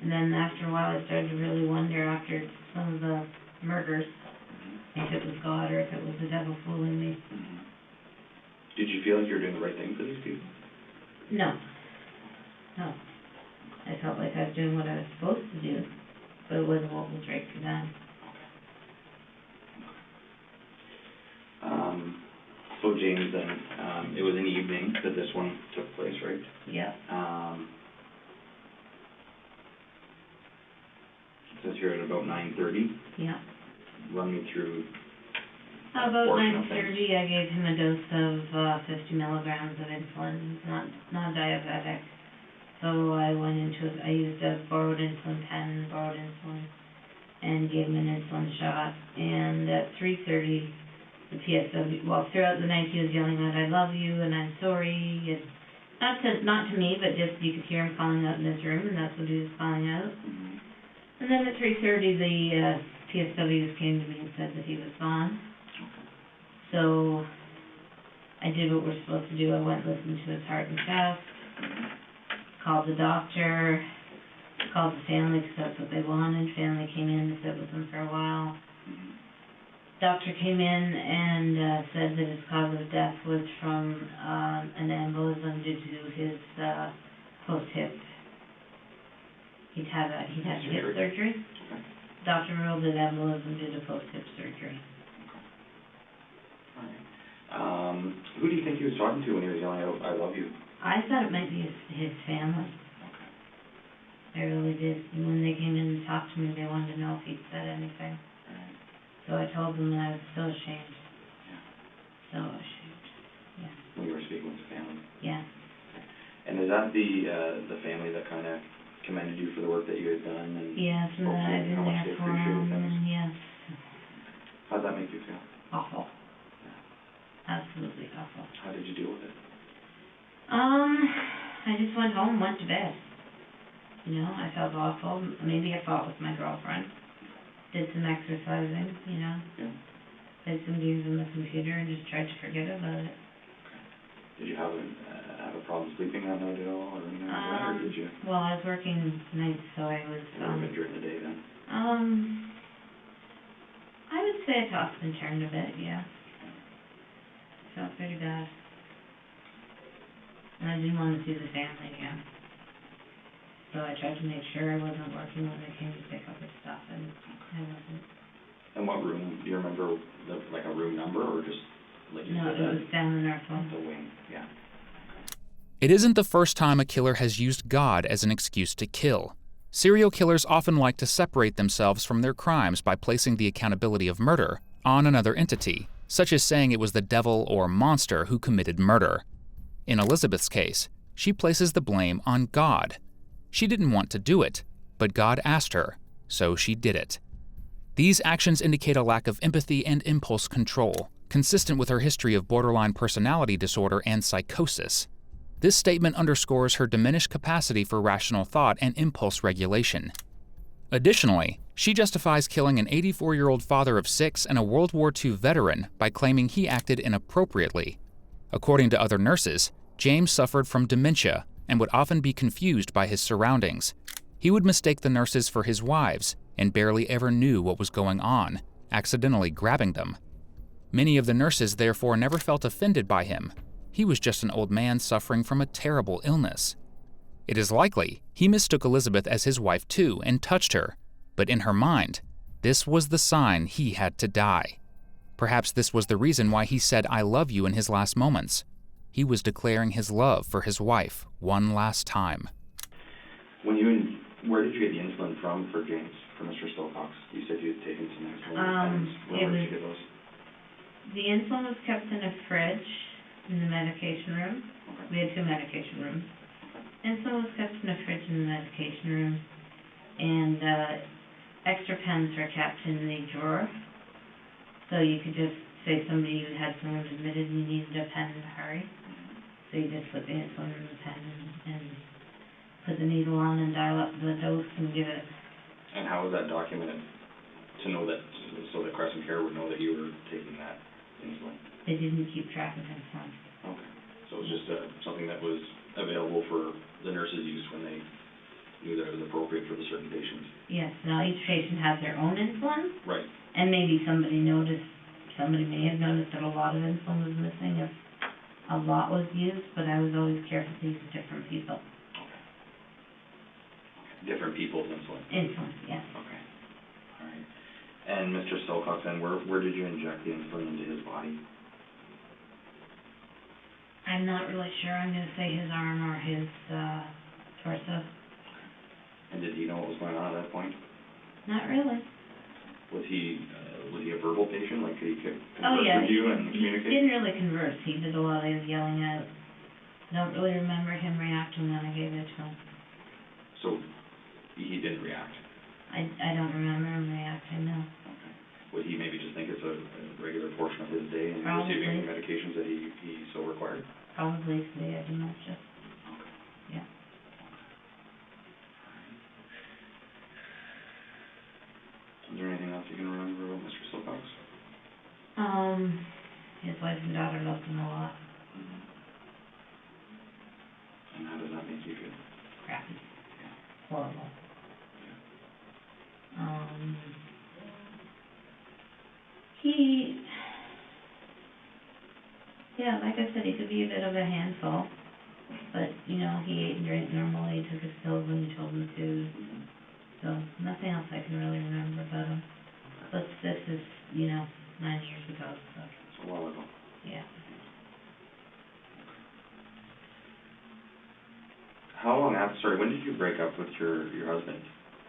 And then after a while I started to really wonder after some of the murders, if it was God or if it was the devil fooling me. Mm-hmm. Did you feel like you were doing the right thing for these people? No. I felt like I was doing what I was supposed to do, but it wasn't what was right for them. So James, then, it was in the evening that this one took place, right? Yeah. It says here at about 9:30. Yeah. Run me through. About portion of 9:30, I gave him a dose of 50 milligrams of insulin. He's not diabetic. So I used a borrowed insulin pen, borrowed insulin, and gave him an insulin shot. And at 3:30, the PSW, throughout the night he was yelling out, I love you, and I'm sorry. And not to me, but just you could hear him calling out in his room, and that's what he was calling out. Mm-hmm. And then at 3:30, the PSWs came to me and said that he was gone. So I did what we're supposed to do. I went and listened to his heart and chest, called the doctor, called the family because that's what they wanted. Family came in to sit with him for a while. Doctor came in and said that his cause of death was from an embolism due to his post-hip. He'd had hip surgery. Doctor ruled it embolism due to post-hip surgery. Who do you think he was talking to when he was yelling out, I love you? I thought it might be his family. Okay. I really did. And when they came in and talked to me, they wanted to know if he'd said anything. Right. So I told them that I was so ashamed. Yeah. So ashamed. Yeah. When you were speaking with the family? Yeah. And is that the family that kind of commended you for the work that you had done? And Yes, and that I've been there for them, and yes. How'd that make you feel? Awful. Absolutely awful. How did you deal with it? I just went home, went to bed. You know, I felt awful. Maybe I fought with my girlfriend. Did some exercising, you know. Yeah. Played some games on the computer and just tried to forget about it. Did you have a problem sleeping that night at all, or anything like that, or did you? Well, I was working nights, so I was, It would have been during the day then? I would say I tossed and turned a bit, yeah. Felt pretty bad. And I didn't want to see the family again. So I tried to make sure I wasn't working when they came to pick up his stuff, and I wasn't. And what room, do you remember, like a room number, or just, like you No, said, it was down the north one. the wing, yeah. It isn't the first time a killer has used God as an excuse to kill. Serial killers often like to separate themselves from their crimes by placing the accountability of murder on another entity, such as saying it was the devil or monster who committed murder. In Elizabeth's case, she places the blame on God. She didn't want to do it, but God asked her, so she did it. These actions indicate a lack of empathy and impulse control, consistent with her history of borderline personality disorder and psychosis. This statement underscores her diminished capacity for rational thought and impulse regulation. Additionally, she justifies killing an 84-year-old father of 6 and a World War II veteran by claiming he acted inappropriately. According to other nurses, James suffered from dementia and would often be confused by his surroundings. He would mistake the nurses for his wives and barely ever knew what was going on, accidentally grabbing them. Many of the nurses therefore never felt offended by him. he was just an old man suffering from a terrible illness. It is likely he mistook Elizabeth as his wife too and touched her, but in her mind, this was the sign he had to die. Perhaps this was the reason why he said "I love you" in his last moments. He was declaring his love for his wife one last time. Where did you get the insulin from for James, for Mr. Silcox? You said you had taken some insulin, and where did you get those? The insulin was kept in a fridge in the medication room. Okay. We had 2 medication rooms. Insulin was kept in a fridge in the medication room, and extra pens were kept in the drawer. So you could just say somebody had someone admitted and you needed a pen in a hurry. So you just put the insulin in the pen and put the needle on and dial up the dose and give it. And how was that documented to know that, so that Crescent Care would know that you were taking that insulin? They didn't keep track of insulin. Okay. So it was just something that was available for the nurses' use when they knew that it was appropriate for the certain patients? Yes. Now each patient had their own insulin. Right. And maybe somebody may have noticed that a lot of insulin was missing if a lot was used, but I was always careful to use different people. Different people's insulin? Insulin, yes. Okay. All right. And Mr. Silcox, then, where did you inject the insulin into his body? I'm not really sure. I'm going to say his arm or his torso. And did he know what was going on at that point? Not really. Was he a verbal patient? Like, could he converse with you and communicate? He didn't really converse. He did a lot of yelling out. I don't really remember him reacting when I gave it to him. So he didn't react? I don't remember him reacting, no. Okay. Would he maybe just think it's a regular portion of his day and Probably. receiving the medications that he so required? Probably because he had dementia. Okay. Yeah. Is there anything else you can remember about Mr. Silcox? His wife and daughter loved him a lot. Mm-hmm. And how does that make you feel? Crappy. Yeah. Horrible. Like I said, he could be a bit of a handful, but, he ate and drank normally, he took his pills when you told him to, so nothing else I can really remember about him. But this is, 9 years ago, so. It's a while ago. Yeah. How long after, when did you break up with your husband?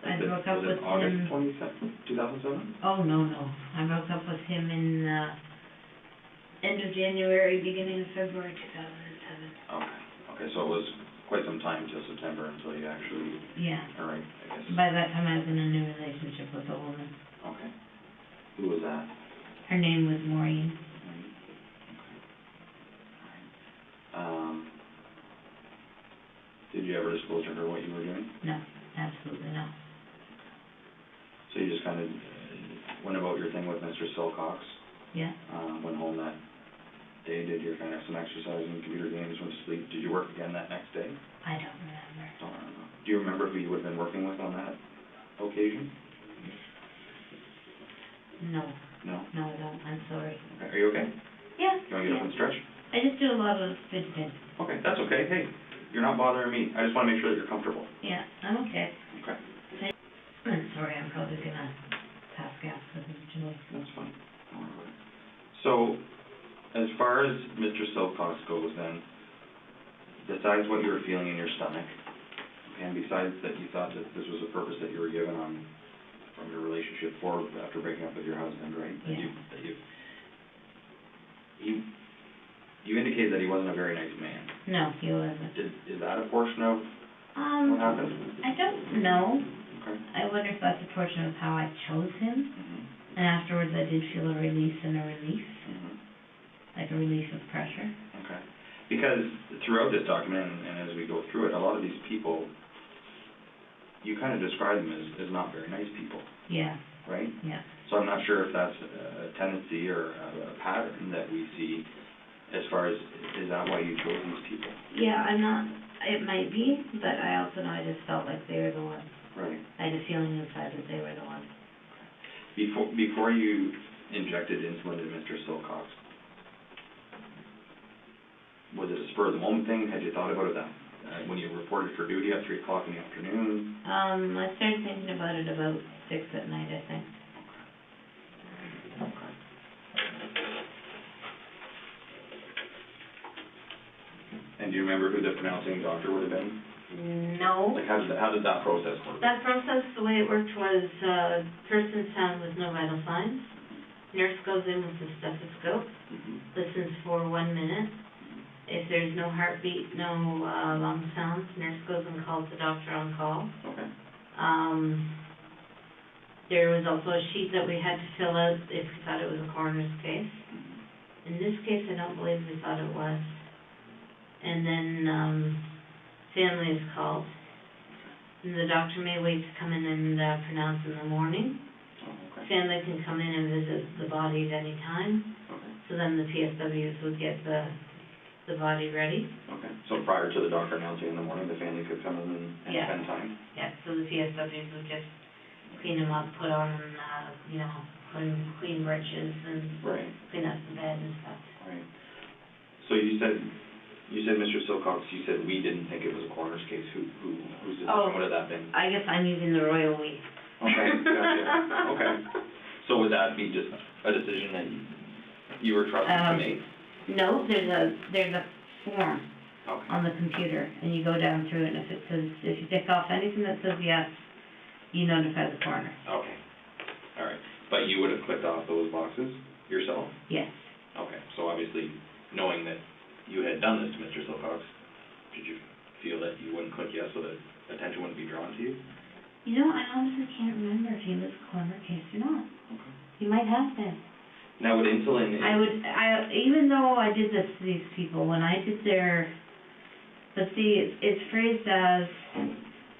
I broke up with him. Was it August 2007? Oh, no. I broke up with him in, end of January, beginning of February 2007. Okay, so it was quite some time until September until you actually... Yeah. All right, I guess. By that time, I was in a new relationship with a woman. Okay. Who was that? Her name was Maureen. Did you ever disclose to her what you were doing? No, absolutely not. So you just kind of went about your thing with Mr. Silcox? Yeah. Went home that day, did your kind of some exercising, computer games, went to sleep. Did you work again that next day? I don't remember. Don't remember. Do you remember who you would have been working with on that occasion? No. No? No, I don't. I'm sorry. Okay. Are you okay? Yeah. You want to get up and stretch? I just do a lot of fidgeting. Okay, that's okay. Hey, you're not bothering me. I just want to make sure that you're comfortable. Yeah, I'm okay. Okay. I'm sorry, I'm probably gonna pass gas with him tonight. That's fine. Don't worry about it. So, as far as Mr. Silcox goes then, besides what you were feeling in your stomach, and besides that you thought that this was a purpose that you were given from your relationship forward after breaking up with your husband, right? Yeah. You indicated that he wasn't a very nice man. No, he wasn't. Is that a portion of what happened? I don't know. Okay. I wonder if that's a portion of how I chose him. Mm-hmm. And afterwards I did feel a release and a relief. Mm-hmm. Like a relief of pressure. Okay. Because throughout this document, and as we go through it, a lot of these people, you kind of describe them as not very nice people. Yeah. Right? Yeah. So I'm not sure if that's a tendency or a pattern that we see as far as, is that why you chose these people? Yeah, it might be, but I also know I just felt like they were the ones. Right. I had a feeling inside that they were the ones. Before you injected insulin to Mr. Silcox, was it a spur of the moment thing? Had you thought about it when you reported for duty at 3 o'clock in the afternoon? I started thinking about it about 6 at night, I think. Okay. And do you remember who the pronouncing doctor would have been? No. Like, how did that process work? That process, the way it worked was, person's found with no vital signs. Nurse goes in with the stethoscope, listens for 1 minute. If there's no heartbeat, no lung sounds, nurse goes and calls the doctor on call. Okay. There was also a sheet that we had to fill out if we thought it was a coroner's case. In this case, I don't believe we thought it was. And then family is called. And the doctor may wait to come in and pronounce in the morning. Okay. Family can come in and visit the body at any time. Okay. So then the PSWs would get the body ready. Okay. So prior to the doctor announcing in the morning, the family could come in and Yeah. spend time? Yeah, so the PSWs would just clean them up, put on, put in clean breeches and Right. clean up the bed and stuff. Right. So you said Mr. Silcox, you said we didn't think it was a coroner's case. Whose decision would have that been? I guess I'm using the royal we. Okay, gotcha. Okay. So would that be just a decision that you were trusted to make? No, there's a form Okay. on the computer, and you go down through it, and if you tick off anything that says yes, you notify the coroner. Okay. All right. But you would have clicked off those boxes yourself? Yes. Okay. So obviously, knowing that you had done this to Mr. Silcox, did you feel that you wouldn't click yes so that attention wouldn't be drawn to you? You know, I honestly can't remember if he was a coroner case or not. Okay. He might have been. Now, would insulin... Even though I did this to these people, when I did but see, it's phrased as,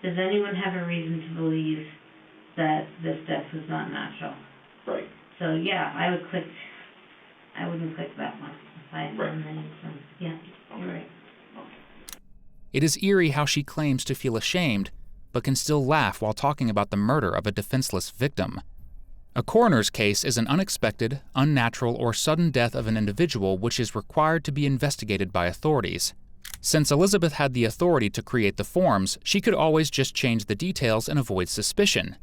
does anyone have a reason to believe that this death was not natural? Right. So, yeah, I wouldn't click that one. If I had done anything. Yeah, you're right. It is eerie how she claims to feel ashamed, but can still laugh while talking about the murder of a defenseless victim. A coroner's case is an unexpected, unnatural, or sudden death of an individual which is required to be investigated by authorities. Since Elizabeth had the authority to create the forms, she could always just change the details and avoid suspicion.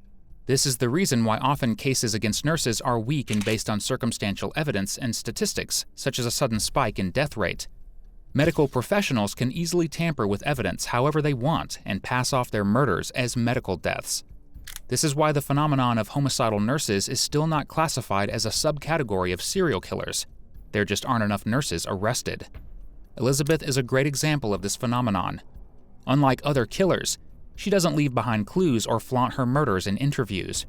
This is the reason why often cases against nurses are weak and based on circumstantial evidence and statistics, such as a sudden spike in death rate. Medical professionals can easily tamper with evidence however they want and pass off their murders as medical deaths. This is why the phenomenon of homicidal nurses is still not classified as a subcategory of serial killers. There just aren't enough nurses arrested. Elizabeth is a great example of this phenomenon. Unlike other killers, she doesn't leave behind clues or flaunt her murders in interviews.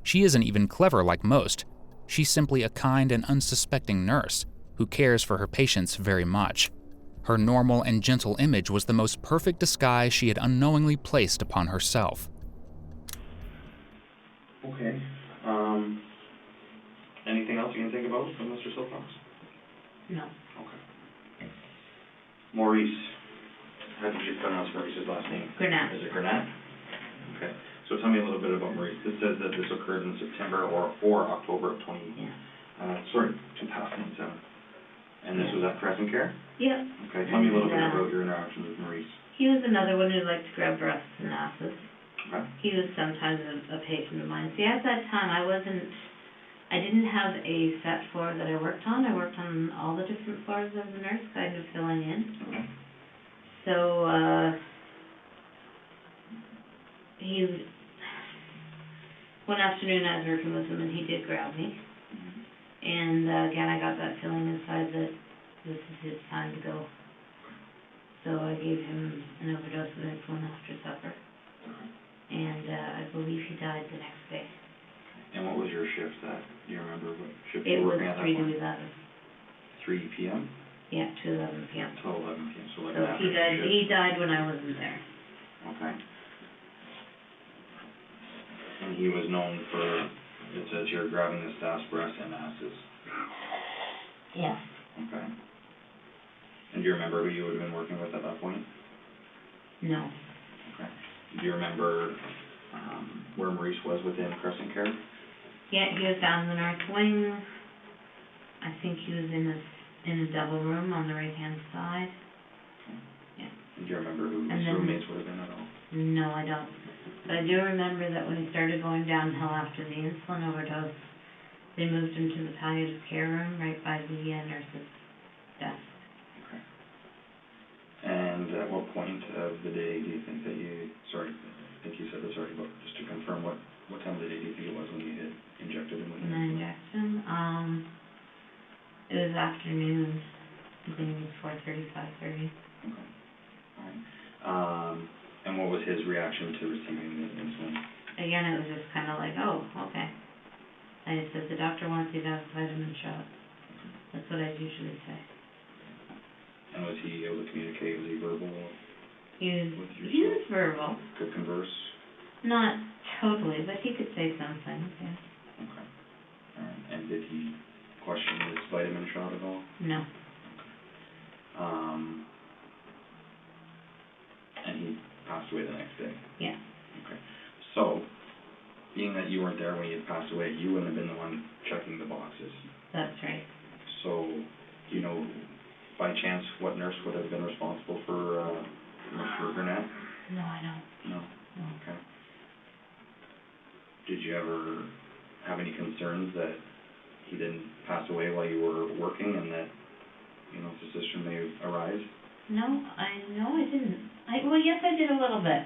She isn't even clever like most. She's simply a kind and unsuspecting nurse who cares for her patients very much. Her normal and gentle image was the most perfect disguise she had unknowingly placed upon herself. Okay. Anything else you can think about from Mr. Silcox? No. Okay. Maurice. How did you pronounce Maurice's last name? Granat. Is it Granat? Okay. So tell me a little bit about Maurice. This says that this occurred in September or October of 2007. And this was at Crescent Care? Yeah. Okay. Tell me a little bit about your interaction with Maurice. He was another one who liked to grab breasts and asses. Okay. He was sometimes a patient of mine. See, at that time, I didn't have a set floor that I worked on. I worked on all the different floors as a nurse, kind of filling in. Okay. So, one afternoon I was working with him and he did grab me. And again, I got that feeling inside that this is his time to go. So I gave him an overdose of insulin after supper. And I believe he died the next day. And what was your shift that, do you remember what shift It you were was working at that 3 to point? 11. 3 p.m.? Yeah, to 11 p.m. Till 11 p.m., so like So an afternoon shift. he died when I wasn't there. Okay. And he was known for, it says here, grabbing the staff's breasts and asses. Yeah. Okay. And do you remember who you would have been working with at that point? No. Okay. Do you remember where Maurice was within Crescent Care? Yeah, he was down in the north wing. I think he was in a double room on the right-hand side. Yeah. And do you remember who And his then- roommates would have been at all? No, I don't. But I do remember that when he started going downhill after the insulin overdose, they moved him to the palliative care room right by the nurse's desk. Okay. And at what point of the day do you think that you, sorry, I think you said this already, but just to confirm, what time of the day do you think it was when you had injected him with And the insulin? injection, it was afternoon. I think it was 4:30, 5:30. Okay. All right. And what was his reaction to receiving the insulin? Again, it was just kind of like, oh, okay. I said, the doctor wants you to have a vitamin shot. That's what I usually say. And was he able to communicate? Was he verbal? He was verbal. Could converse? Not totally, but he could say some things, yeah. Okay. All right. And did he question his vitamin shot at all? No. And he passed away the next day? Yeah. Okay. So, being that you weren't there when he had passed away, you wouldn't have been the one checking the boxes. That's right. So, do you know, by chance, what nurse would have been responsible for Mr. Burnett? No, I don't. No? No. Okay. Did you ever have any concerns that he didn't pass away while you were working and that, you know, suspicion may arise? No, I didn't. Well, yes, I did a little bit.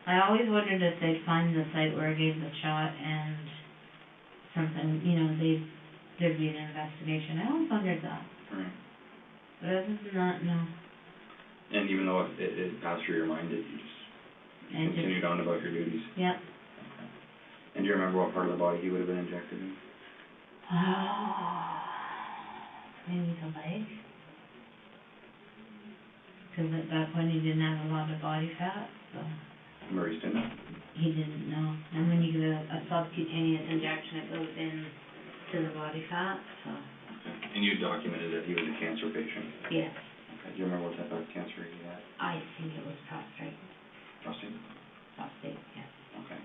I always wondered if they'd find the site where I gave the shot and something, you know, there'd be an investigation. I always wondered that. Right. But other than that, no. And even though it passed through your mind, did you just continued on about your duties? Yeah. Okay. And do you remember what part of the body he would have been injected in? Maybe the leg. Because at that point he didn't have a lot of body fat, so Maurice didn't? he didn't know. And when you get a subcutaneous injection, it goes in to the body fat, so. Okay. And you documented that he was a cancer patient? Yes. Okay. Do you remember what type of cancer he had? I think it was prostate. Prostate? Prostate, yes. Okay.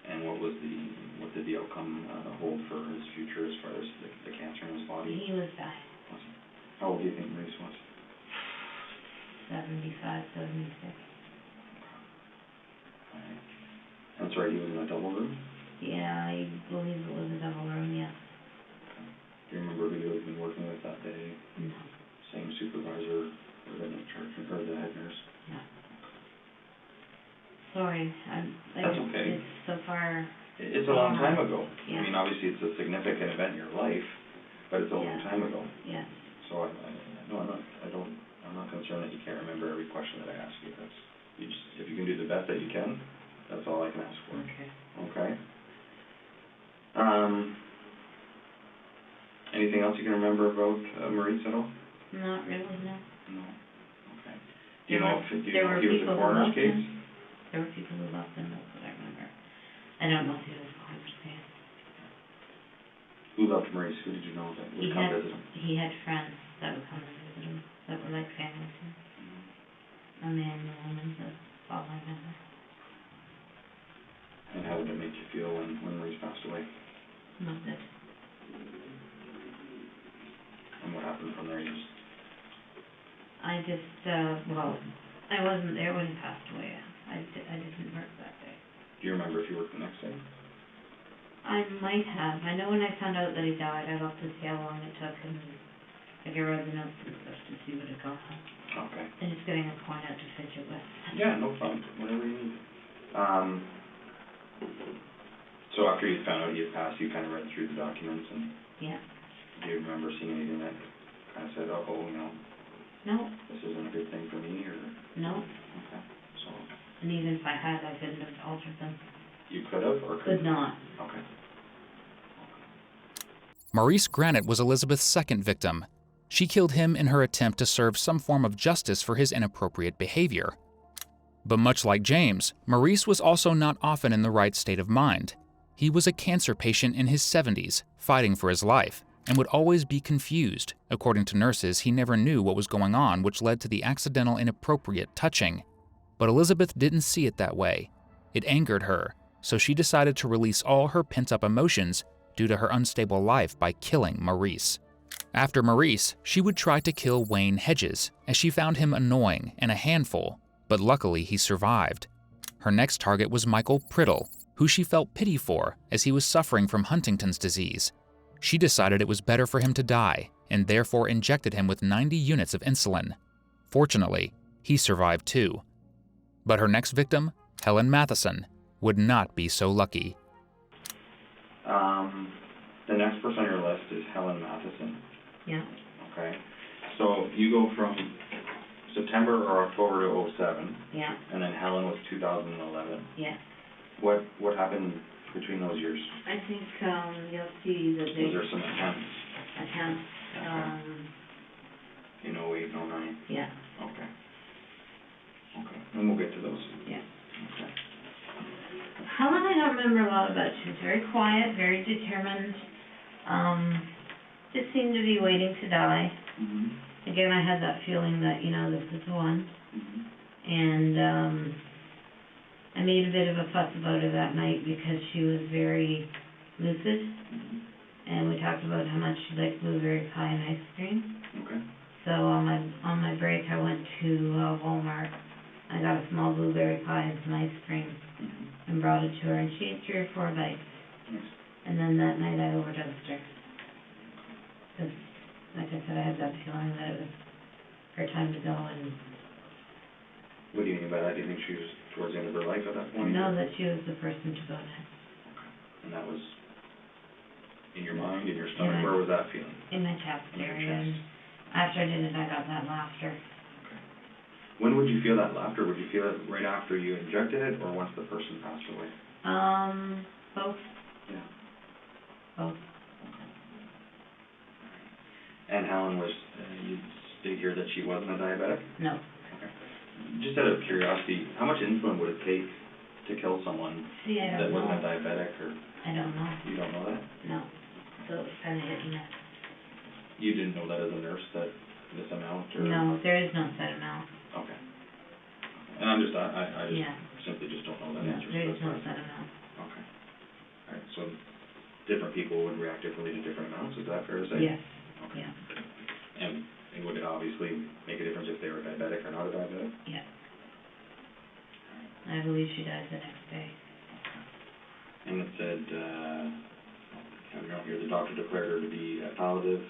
And what did the outcome hold for his future as far as the cancer in his body? He was dying. Was he? How old do you think Maurice was? 75, 76. Alright. And sorry, he was in a double room? Yeah, I believe it was a double room, yes. Okay. Do you remember who you had been working with that day? No. Same supervisor or the charge or the head nurse? No. Sorry, That's okay. It's so far. It's a long time ago. Yeah. I mean, obviously it's a significant event in your life, but it's a long time ago. Yeah. So I'm not concerned that you can't remember every question that I ask you. If you can do the best that you can, that's all I can ask for. Okay. Okay. Anything else you can remember about Maurice at all? Not really, no. No. Okay. Do you know if he There were was a people who coroner's loved case? him. There were people who loved him, that's what I remember. I don't know if he was a coroner's case. Who loved Maurice? Who did you know that would come visit him? He had friends that would come and visit him, that were like family to him. A man and a woman, that's all I remember. And how did it make you feel when Maurice passed away? Not good. And what happened from there? I wasn't there when he passed away. I didn't work that day. Do you remember if you worked the next day? I might have. I know when I found out that he died, I looked to see how long it took, and I read the notes and stuff to see what it got. Okay. And just getting a point out to fetch it with. Yeah, no problem. Whatever you need. So after you found out he had passed, you kind of read through the documents, and Yeah. do you remember seeing anything that kind of said, oh, you know, No. this isn't a good thing for me, or? No. Okay. So And even if I had, I couldn't have altered them. you could have, or Could not. Okay. Maurice Granite was Elizabeth's second victim. She killed him in her attempt to serve some form of justice for his inappropriate behavior. But much like James, Maurice was also not often in the right state of mind. He was a cancer patient in his 70s, fighting for his life, and would always be confused. According to nurses, he never knew what was going on, which led to the accidental inappropriate touching. But Elizabeth didn't see it that way. It angered her, so she decided to release all her pent-up emotions due to her unstable life by killing Maurice. After Maurice, she would try to kill Wayne Hedges, as she found him annoying and a handful, but luckily he survived. Her next target was Michael Priddle, who she felt pity for as he was suffering from Huntington's disease. She decided it was better for him to die, and therefore injected him with 90 units of insulin. Fortunately, he survived too. But her next victim, Helen Matheson, would not be so lucky. The next person on your list is Helen Matheson. Yeah. Okay. So you go from September or October to 07. Yeah. And then Helen was 2011. Yeah. What happened between those years? I think you'll see that Was there some attempts? In 08 and 09? Yeah. Okay. Okay. And we'll get to those. Yeah. Okay. Helen, I don't remember a lot about. She was very quiet, very determined. Just seemed to be waiting to die. Mm-hmm. Again, I had that feeling that, this is the one. Mm-hmm. And I made a bit of a fuss about her that night because she was very lucid. Mm-hmm. And we talked about how much she liked blueberry pie and ice cream. Okay. So on my break, I went to Walmart. I got a small blueberry pie and some ice cream and brought it to her, and she ate 3 or 4 bites. Nice. And then that night I overdosed her. Because, like I said, I had that feeling that it was her time to go, and What do you mean by that? Do you think she was towards the end of her life at that I point? know that she was the person to go next. And that was in your mind, in your stomach? Where was that feeling? In my chest In your area. chest. And after I did it, I got that laughter. Okay. When would you feel that laughter? Would you feel it right after you injected it, or once the person passed away? Both. Yeah. Both. Okay. And Helen was, you state here that she wasn't a diabetic? No. Okay. Just out of curiosity, how much insulin would it take to kill someone See, I that don't wasn't a know. diabetic, or I don't know. you don't know that? No. So it was kind of hit and miss. You didn't know that as a nurse, that this amount, or? No, there is no set amount. Okay. And I'm just, I just Yeah. simply just don't know that No, answer. there is so no that's set fine. amount. Okay. All right, so different people would react differently to different amounts, is that fair to say? Yes. Okay. Yeah. And would it obviously make a difference if they were diabetic or not a diabetic? Yeah. I believe she died the next day. And it said, I don't know here, the doctor declared her to be palliative,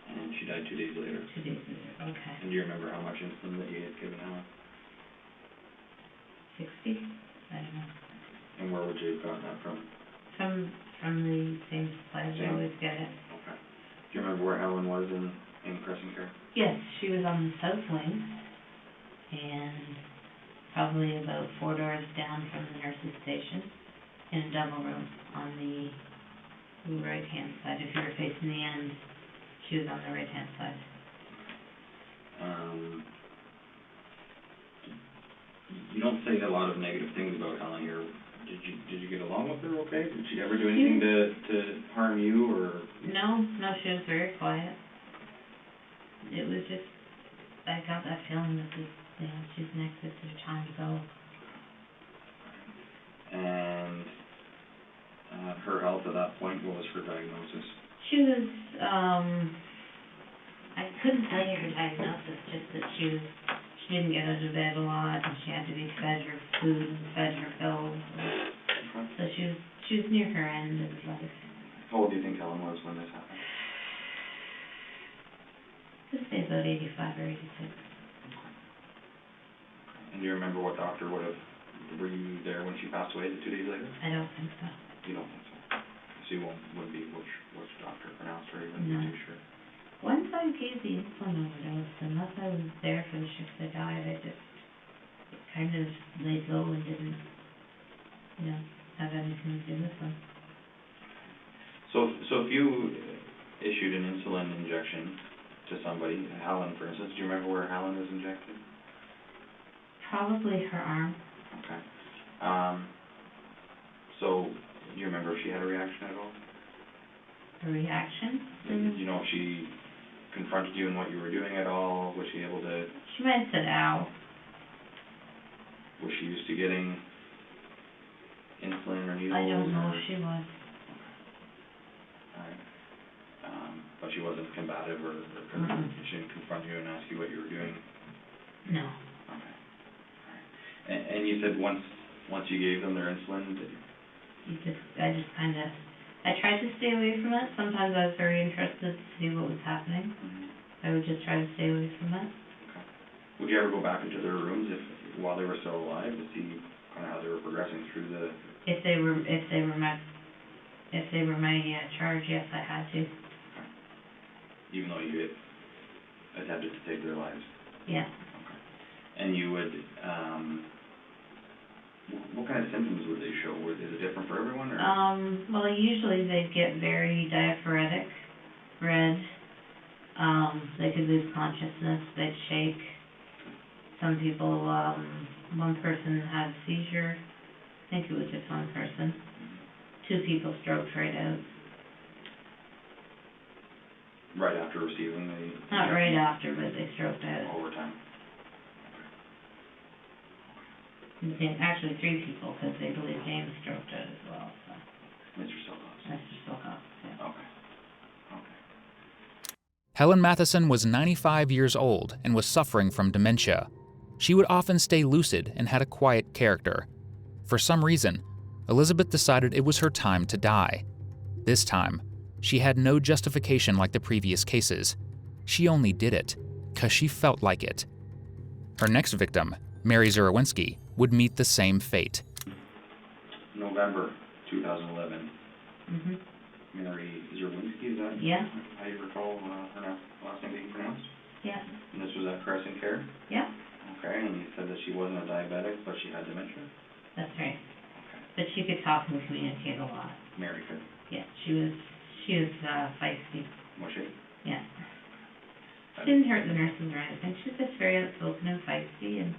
and she died 2 days later. 2 days later. Okay. And do you remember how much insulin that you had given Helen? 60? I don't know. And where would you have gotten that from? From the same supplies I Same. always get it. Okay. Do you remember where Helen was in Crescent Care? Yes, she was on the south wing, and probably about 4 doors down from the nurse's station, in a double room on the right-hand side. If you were facing the end, she was on the right-hand side. You don't say a lot of negative things about Helen here. Did you get along with her okay? Did she ever do anything to harm you, or? No, she was very quiet. It was just, I got that feeling that she's next, it's her time to go. And her health at that point, what was her diagnosis? She was, I couldn't tell you her diagnosis, just that she didn't get out of bed a lot, and she had to be fed her food and fed her pills. So she was near her end of life. How old do you think Helen was when this happened? I'd say about 85 or 86. And do you remember what doctor were you there when she passed away 2 days later? I don't think so. You don't think so? So you wouldn't be which doctor pronounced her, you wouldn't No. be too sure? Once I gave the insulin overdose, unless I was there for the shift I died, I just kind of laid low and didn't, have anything to do with them. So if you issued an insulin injection to somebody, Helen, for instance, do you remember where Helen was injected? Probably her arm. Okay. So, do you remember if she had a reaction at all? A reaction? Did you know if she confronted you in what you were doing at all? Was she able to? She might have said, ow. Was she used to getting insulin or needles? I don't know if she was. All right. But she wasn't combative or she didn't confront you and ask you what you were doing? No. Okay. All right. And you said once you gave them their insulin, I tried to stay away from it. Sometimes I was very interested to see what was happening. I would just try to stay away from it. Okay. Would you ever go back into their rooms while they were still alive to see kind of how they were progressing through the? If they were my charge, yes, I had to. Okay. Even though you had attempted to take their lives. Yeah. Okay. And you would what kind of symptoms would they show? Is it different for everyone? Or? Well, usually they'd get very diaphoretic, red. They could lose consciousness. They'd shake. Some people, one person had a seizure. I think it was just one person. 2 people stroked right out. Right after receiving the... Not right after, but they stroked out. Over time. Actually 3 people, because they believe James stroked out as well, so. Mr. Silcox. Mr. Silcox, yeah. Okay. Helen Matheson was 95 years old and was suffering from dementia. She would often stay lucid and had a quiet character. For some reason, Elizabeth decided it was her time to die. This time, she had no justification like the previous cases. She only did it because she felt like it. Her next victim, Mary Zerowinski, would meet the same fate. November 2011. Mm-hmm. Mary Zerowinski, is that? Yeah. How do you recall her last name being pronounced? Yeah. And this was at Crescent Care? Yeah. Okay, and you said that she wasn't a diabetic, but she had dementia? That's right. Okay. But she could talk and communicate a lot. Mary could? Yeah, she was feisty. Was she? Yeah. She didn't hurt the nurses or anything. She was just very outspoken and feisty, and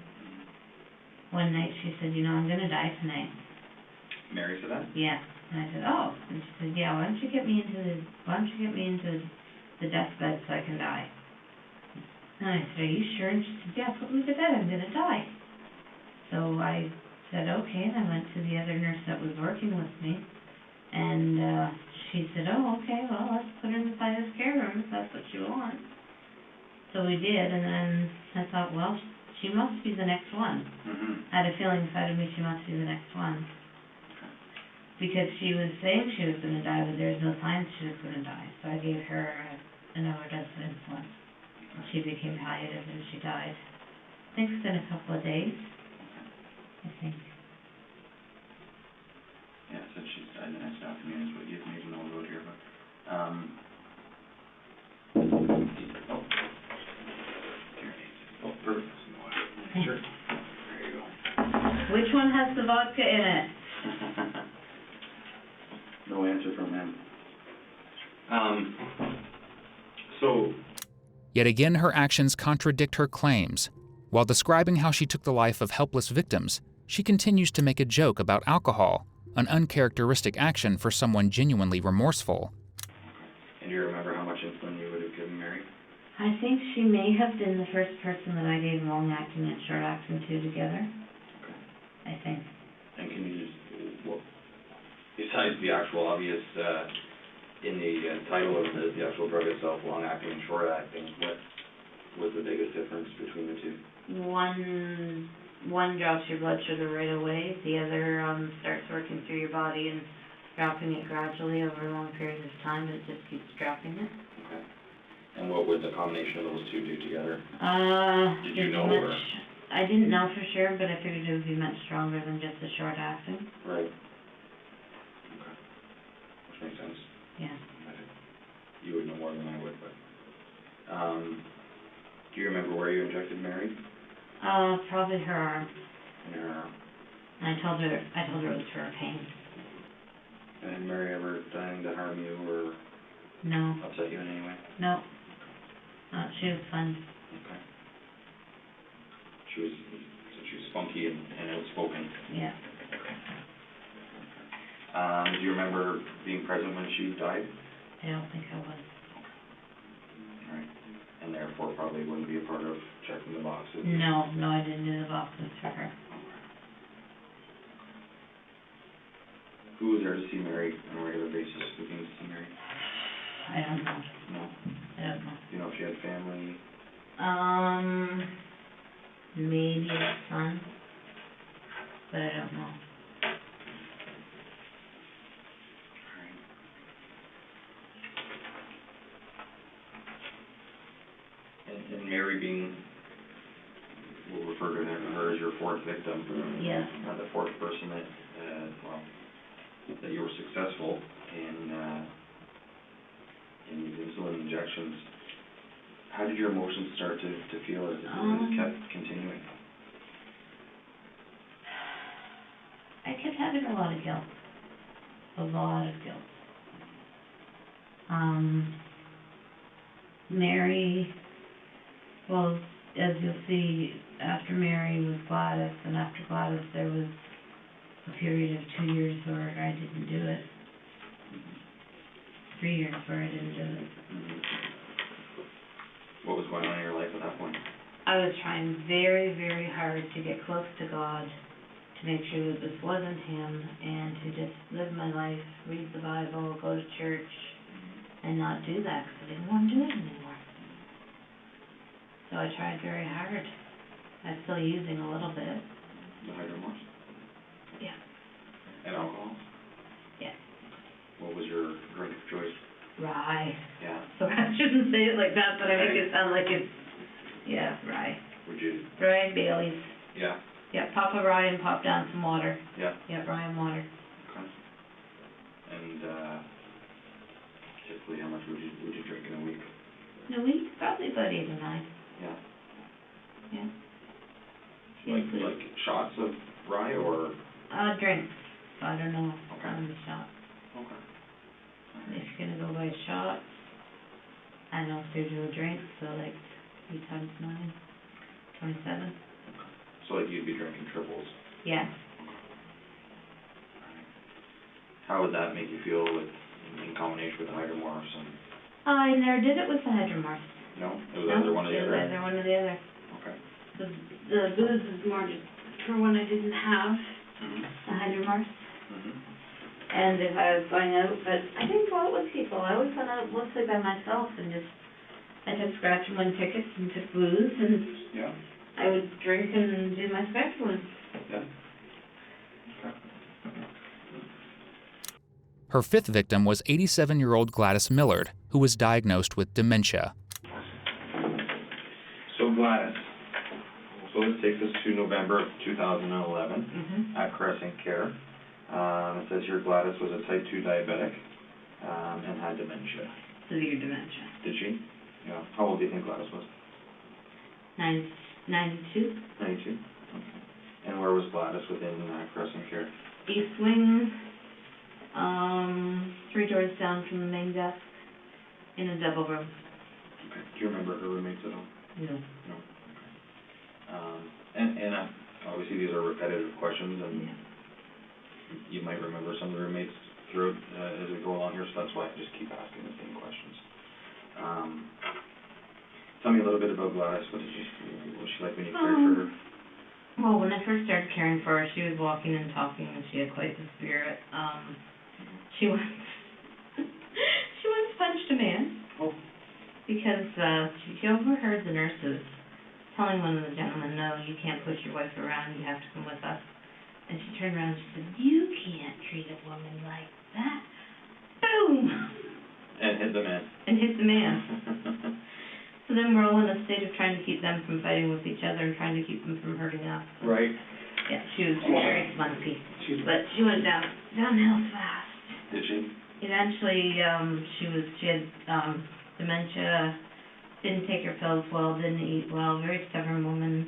one night she said, I'm going to die tonight. Mary said that? Yeah. And I said, oh. And she said, yeah, why don't you get me into the deathbed so I can die? And I said, are you sure? And she said, yeah, put me to bed. I'm going to die. So I said, okay. And I went to the other nurse that was working with me. And she said, oh, okay, well, let's put her inside this care room if that's what you want. So we did. And then I thought, well, she must be the next one. Mm-hmm. I had a feeling inside of me she must be the next one. Because she was saying she was going to die, but there was no signs she was going to die. So I gave her an overdose of insulin. And she became palliative and she died. I think within a couple of days. I think. Yeah, it said she's died the next afternoon is what you've made a note about here, but, perfect. Sure. There you go. Which one has the vodka in it? No answer from him. So... Yet again, her actions contradict her claims. While describing how she took the life of helpless victims, she continues to make a joke about alcohol, an uncharacteristic action for someone genuinely remorseful. And do you remember how much insulin you would have given Mary? I think she may have been the first person that I gave long-acting and short-acting to together. Okay. I think. And can you just, besides the actual obvious, in the title of the actual drug itself, long-acting and short-acting, what was the biggest difference between the two? One drops your blood sugar right away. The other starts working through your body and dropping it gradually over long periods of time. It just keeps dropping it. Okay. And what would the combination of those two do together? Did you know? I didn't know for sure, but I figured it would be much stronger than just the short-acting. Right. Okay. Which makes sense. Yeah. You would know more than I would, but... do you remember where you injected Mary? Probably her arm. In her arm. And I told her it was for her pain. And had Mary ever done anything to harm you or No. upset you in any way? No. She was fun. Okay. She was spunky and outspoken. Yeah. Do you remember being present when she died? I don't think I was. All right. And therefore probably wouldn't be a part of checking the boxes? No, I didn't do the boxes for her. Who was there to see Mary on a regular basis? Who came to see Mary? I don't know. No? I don't know. Do you know if she had family? Maybe a son, but I don't know. And Mary being, we'll refer to her as your fourth victim. Yes. The fourth person that, that you were successful in insulin injections. How did your emotions start to feel as it kept continuing? I kept having a lot of guilt. A lot of guilt. Mary, well, as you'll see, after Mary was Gladys, and after Gladys there was a period of 2 years where I didn't do it. 3 years where I didn't do it. What was going on in your life at that point? I was trying very, very hard to get close to God, to make sure that this wasn't Him, and to just live my life, read the Bible, go to church, and not do that, because I didn't want to do it anymore. So I tried very hard. I'm still using a little bit. The hydromorphs? Yeah. And alcohol? Yeah. What was your drink of choice? Rye. Yeah. So I shouldn't say it like that, but I make it sound like it's, yeah, rye. Would you? Rye and Bailey's. Yeah. Yeah, pop a rye and pop down some water. Yeah. Yeah, rye and water. Okay. And typically, how much would you drink in a week? In a week, probably about 8 or 9. Yeah. Yeah. Like shots of rye or? Drinks. I don't know. Okay. On the shot. Okay. If you're gonna go by shots, I know if there's no drinks, so like 3 times 9, 27. So like you'd be drinking triples? Yeah. How would that make you feel in combination with the hydromorphs? And I never did it with the hydromorphs. no? It was either one or the other? It was either one or the other. Okay. The booze is more just for when I didn't have the hydromorphs. And if I was going out, but I didn't go out with people. I always went out mostly by myself and just, I took scratch and win tickets and took booze, and Yeah. I would drink and do my scratch win. Yeah. Okay. Her fifth victim was 87-year-old Gladys Millard, who was diagnosed with dementia. So Gladys, so this takes us to November of 2011 at Crescent Care. It says here Gladys was a type 2 diabetic and had dementia. Severe dementia. Did she? Yeah. How old do you think Gladys was? 92. 92. Okay. And where was Gladys within Crescent Care? East wing, 3 doors down from the main desk, in a double room. Okay. Do you remember her roommates at all? No. No. Okay. And obviously these are repetitive questions, and you might remember some of the roommates throughout as we go along here, so that's why I just keep asking the same questions. Tell me a little bit about Gladys. What was she like when you cared for her? Well, when I first started caring for her, she was walking and talking, and she had quite the spirit. She once punched a man. Oh. Because she overheard the nurses telling one of the gentlemen, "No, you can't push your wife around, you have to come with us." And she turned around and she said, "You can't treat a woman like that." Boom! And hit the man. And hit the man. So then we're all in a state of trying to keep them from fighting with each other and trying to keep them from hurting us. Right. Yeah, she was very spunky. But she went downhill fast. Did she? Eventually, she had dementia, didn't take her pills well, didn't eat well, very stubborn woman.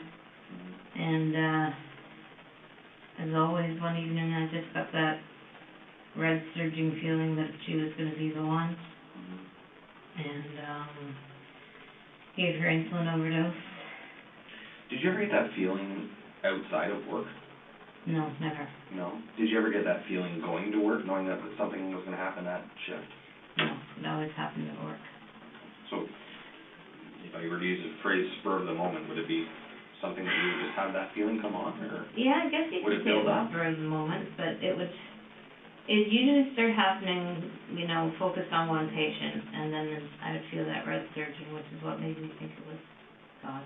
And as always, one evening I just got that red surging feeling that she was going to be the one. And gave her insulin overdose. Did you ever get that feeling outside of work? No, never. No? Did you ever get that feeling going to work, knowing that something was going to happen that shift? No, it always happened at work. So, if I were to use the phrase spur of the moment, would it be something that you would just have that feeling come on, or? Yeah, I guess you would could it say it build was up? spur of the moment, but it would, It usually started happening, focused on one patient, and then I would feel that red surging, which is what made me think it was God.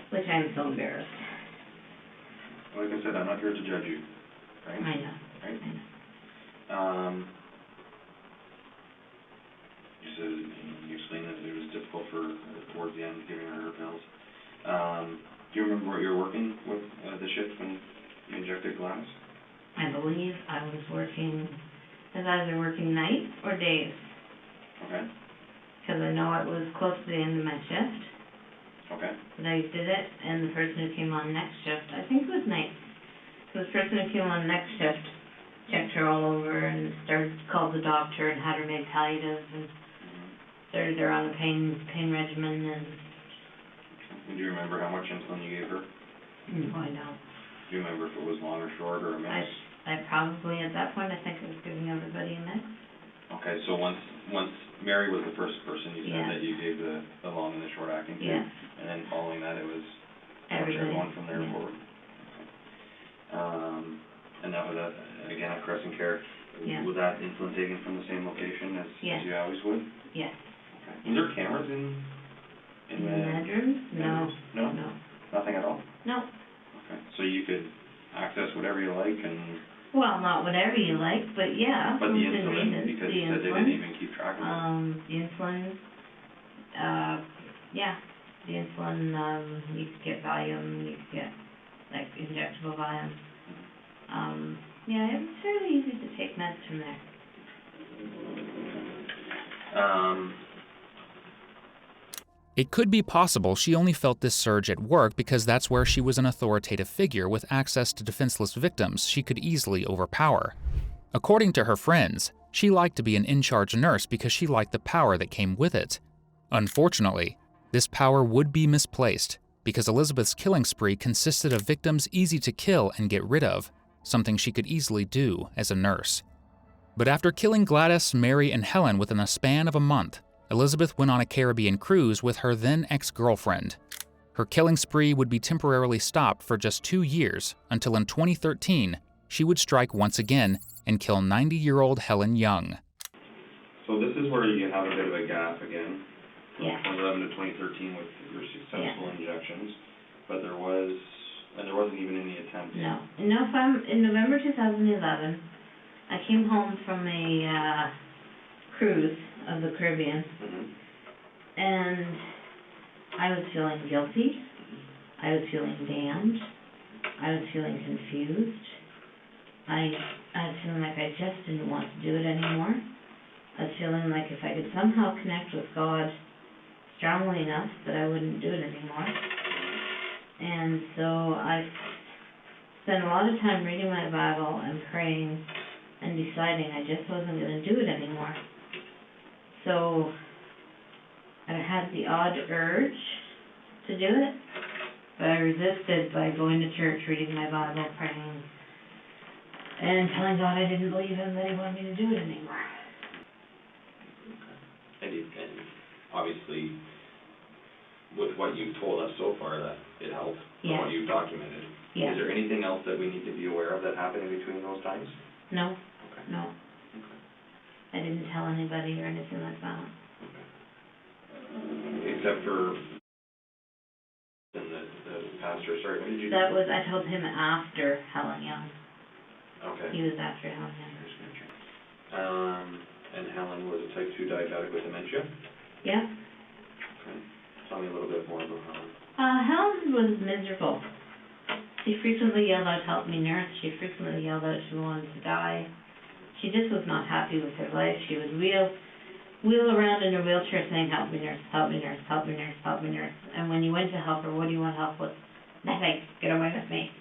Which I am so embarrassed. Like I said, I'm not here to judge you, right? I know. Right? I know. You said, you explained that it was difficult towards the end, giving her pills. Do you remember what you were working with, the shift when you injected Gladys? I believe I was either working nights or days. Okay. Because I know it was close to the end of my shift. Okay. But I did it, and the person who came on next shift, I think it was nights. So the person who came on next shift checked her all over and called the doctor and had her made palliatives and started her on a pain regimen. And do you remember how much insulin you gave her? No, I don't. Do you remember if it was long or short or a mix? I probably, at that point, I think I was giving everybody a mix. Okay, so once Mary was the first person you said that you gave the long and the short acting to, and then following that it was everyone from there forward. Okay. And that was again at Crescent Care. Yeah. Was that insulin taken from the same location as you always would? Yes. Okay. Was there cameras in the bedrooms? No. No. Nothing at all? No. Okay. So you could access whatever you like and. Well, not whatever you like, but yeah. But the insulin, because you said they didn't even keep track of it. The insulin, the insulin, you could get Valium, you could get, like, injectable Valium. It was fairly easy to take meds from there. It could be possible she only felt this surge at work because that's where she was an authoritative figure with access to defenseless victims she could easily overpower. According to her friends, she liked to be an in-charge nurse because she liked the power that came with it. Unfortunately, this power would be misplaced because Elizabeth's killing spree consisted of victims easy to kill and get rid of, something she could easily do as a nurse. But after killing Gladys, Mary, and Helen within a span of a month, Elizabeth went on a Caribbean cruise with her then ex-girlfriend. Her killing spree would be temporarily stopped for just 2 years until in 2013, she would strike once again and kill 90-year-old Helen Young. So this is where you have a bit of a gap again, from Yeah. 2011 to 2013 with your successful injections, but there wasn't even any attempt. No. In November 2011, I came home from a cruise of the Caribbean, and I was feeling guilty, I was feeling damned, I was feeling confused, I was feeling like I just didn't want to do it anymore. I was feeling like if I could somehow connect with God strongly enough that I wouldn't do it anymore. And so I spent a lot of time reading my Bible and praying and deciding I just wasn't going to do it anymore. So I had the odd urge to do it, but I resisted by going to church, reading my Bible, praying, and telling God I didn't believe Him, that He wanted me to do it anymore. And obviously, with what you've told us so far, that it helped, from what you've documented. Yeah. Is there anything else that we need to be aware of that happened in between those times? No. Okay. No. Okay. I didn't tell anybody or anything like that. Okay. Except for the pastor, sorry, what did you do? I told him after Helen Young. Okay. He was after Helen Young. And Helen was a type 2 diabetic with dementia? Yeah. Okay. Tell me a little bit more about Helen. Helen was miserable. She frequently yelled out, "Help me, nurse." She frequently yelled out she wanted to die. She just was not happy with her life. She would wheel around in her wheelchair saying, "Help me, nurse, help me, nurse, help me, nurse, help me, nurse." And when you went to help her, what do you want help with? Nothing. Get away with me.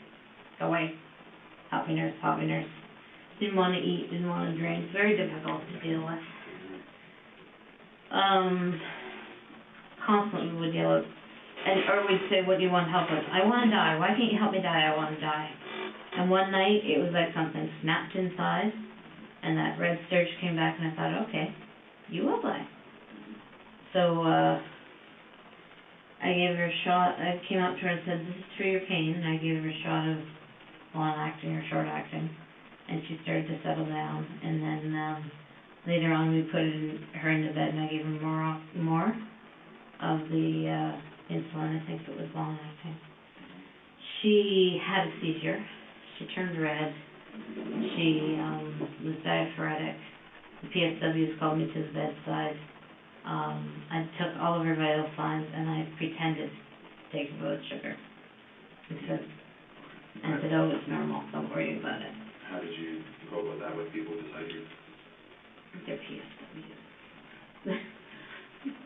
Go away. Help me, nurse, help me, nurse. Didn't want to eat, didn't want to drink. Very difficult to deal with. Constantly would yell out, or we'd say, "What do you want help with?" "I want to die. Why can't you help me die? I want to die." And one night, it was like something snapped inside, and that red surge came back, and I thought, okay, you will die. So, I gave her a shot. I came up to her and said, "This is for your pain," and I gave her a shot of long-acting or short-acting. and she started to settle down. And then later on, we put her into bed, and I gave her more of the insulin. I think it was long acting. She had a seizure. She turned red. She was diaphoretic. The PSWs called me to the bedside. I took all of her vital signs, and I pretended to take her blood sugar. I said, oh, it's normal. Don't worry about it. How did you go about that with people beside you? They're PSWs.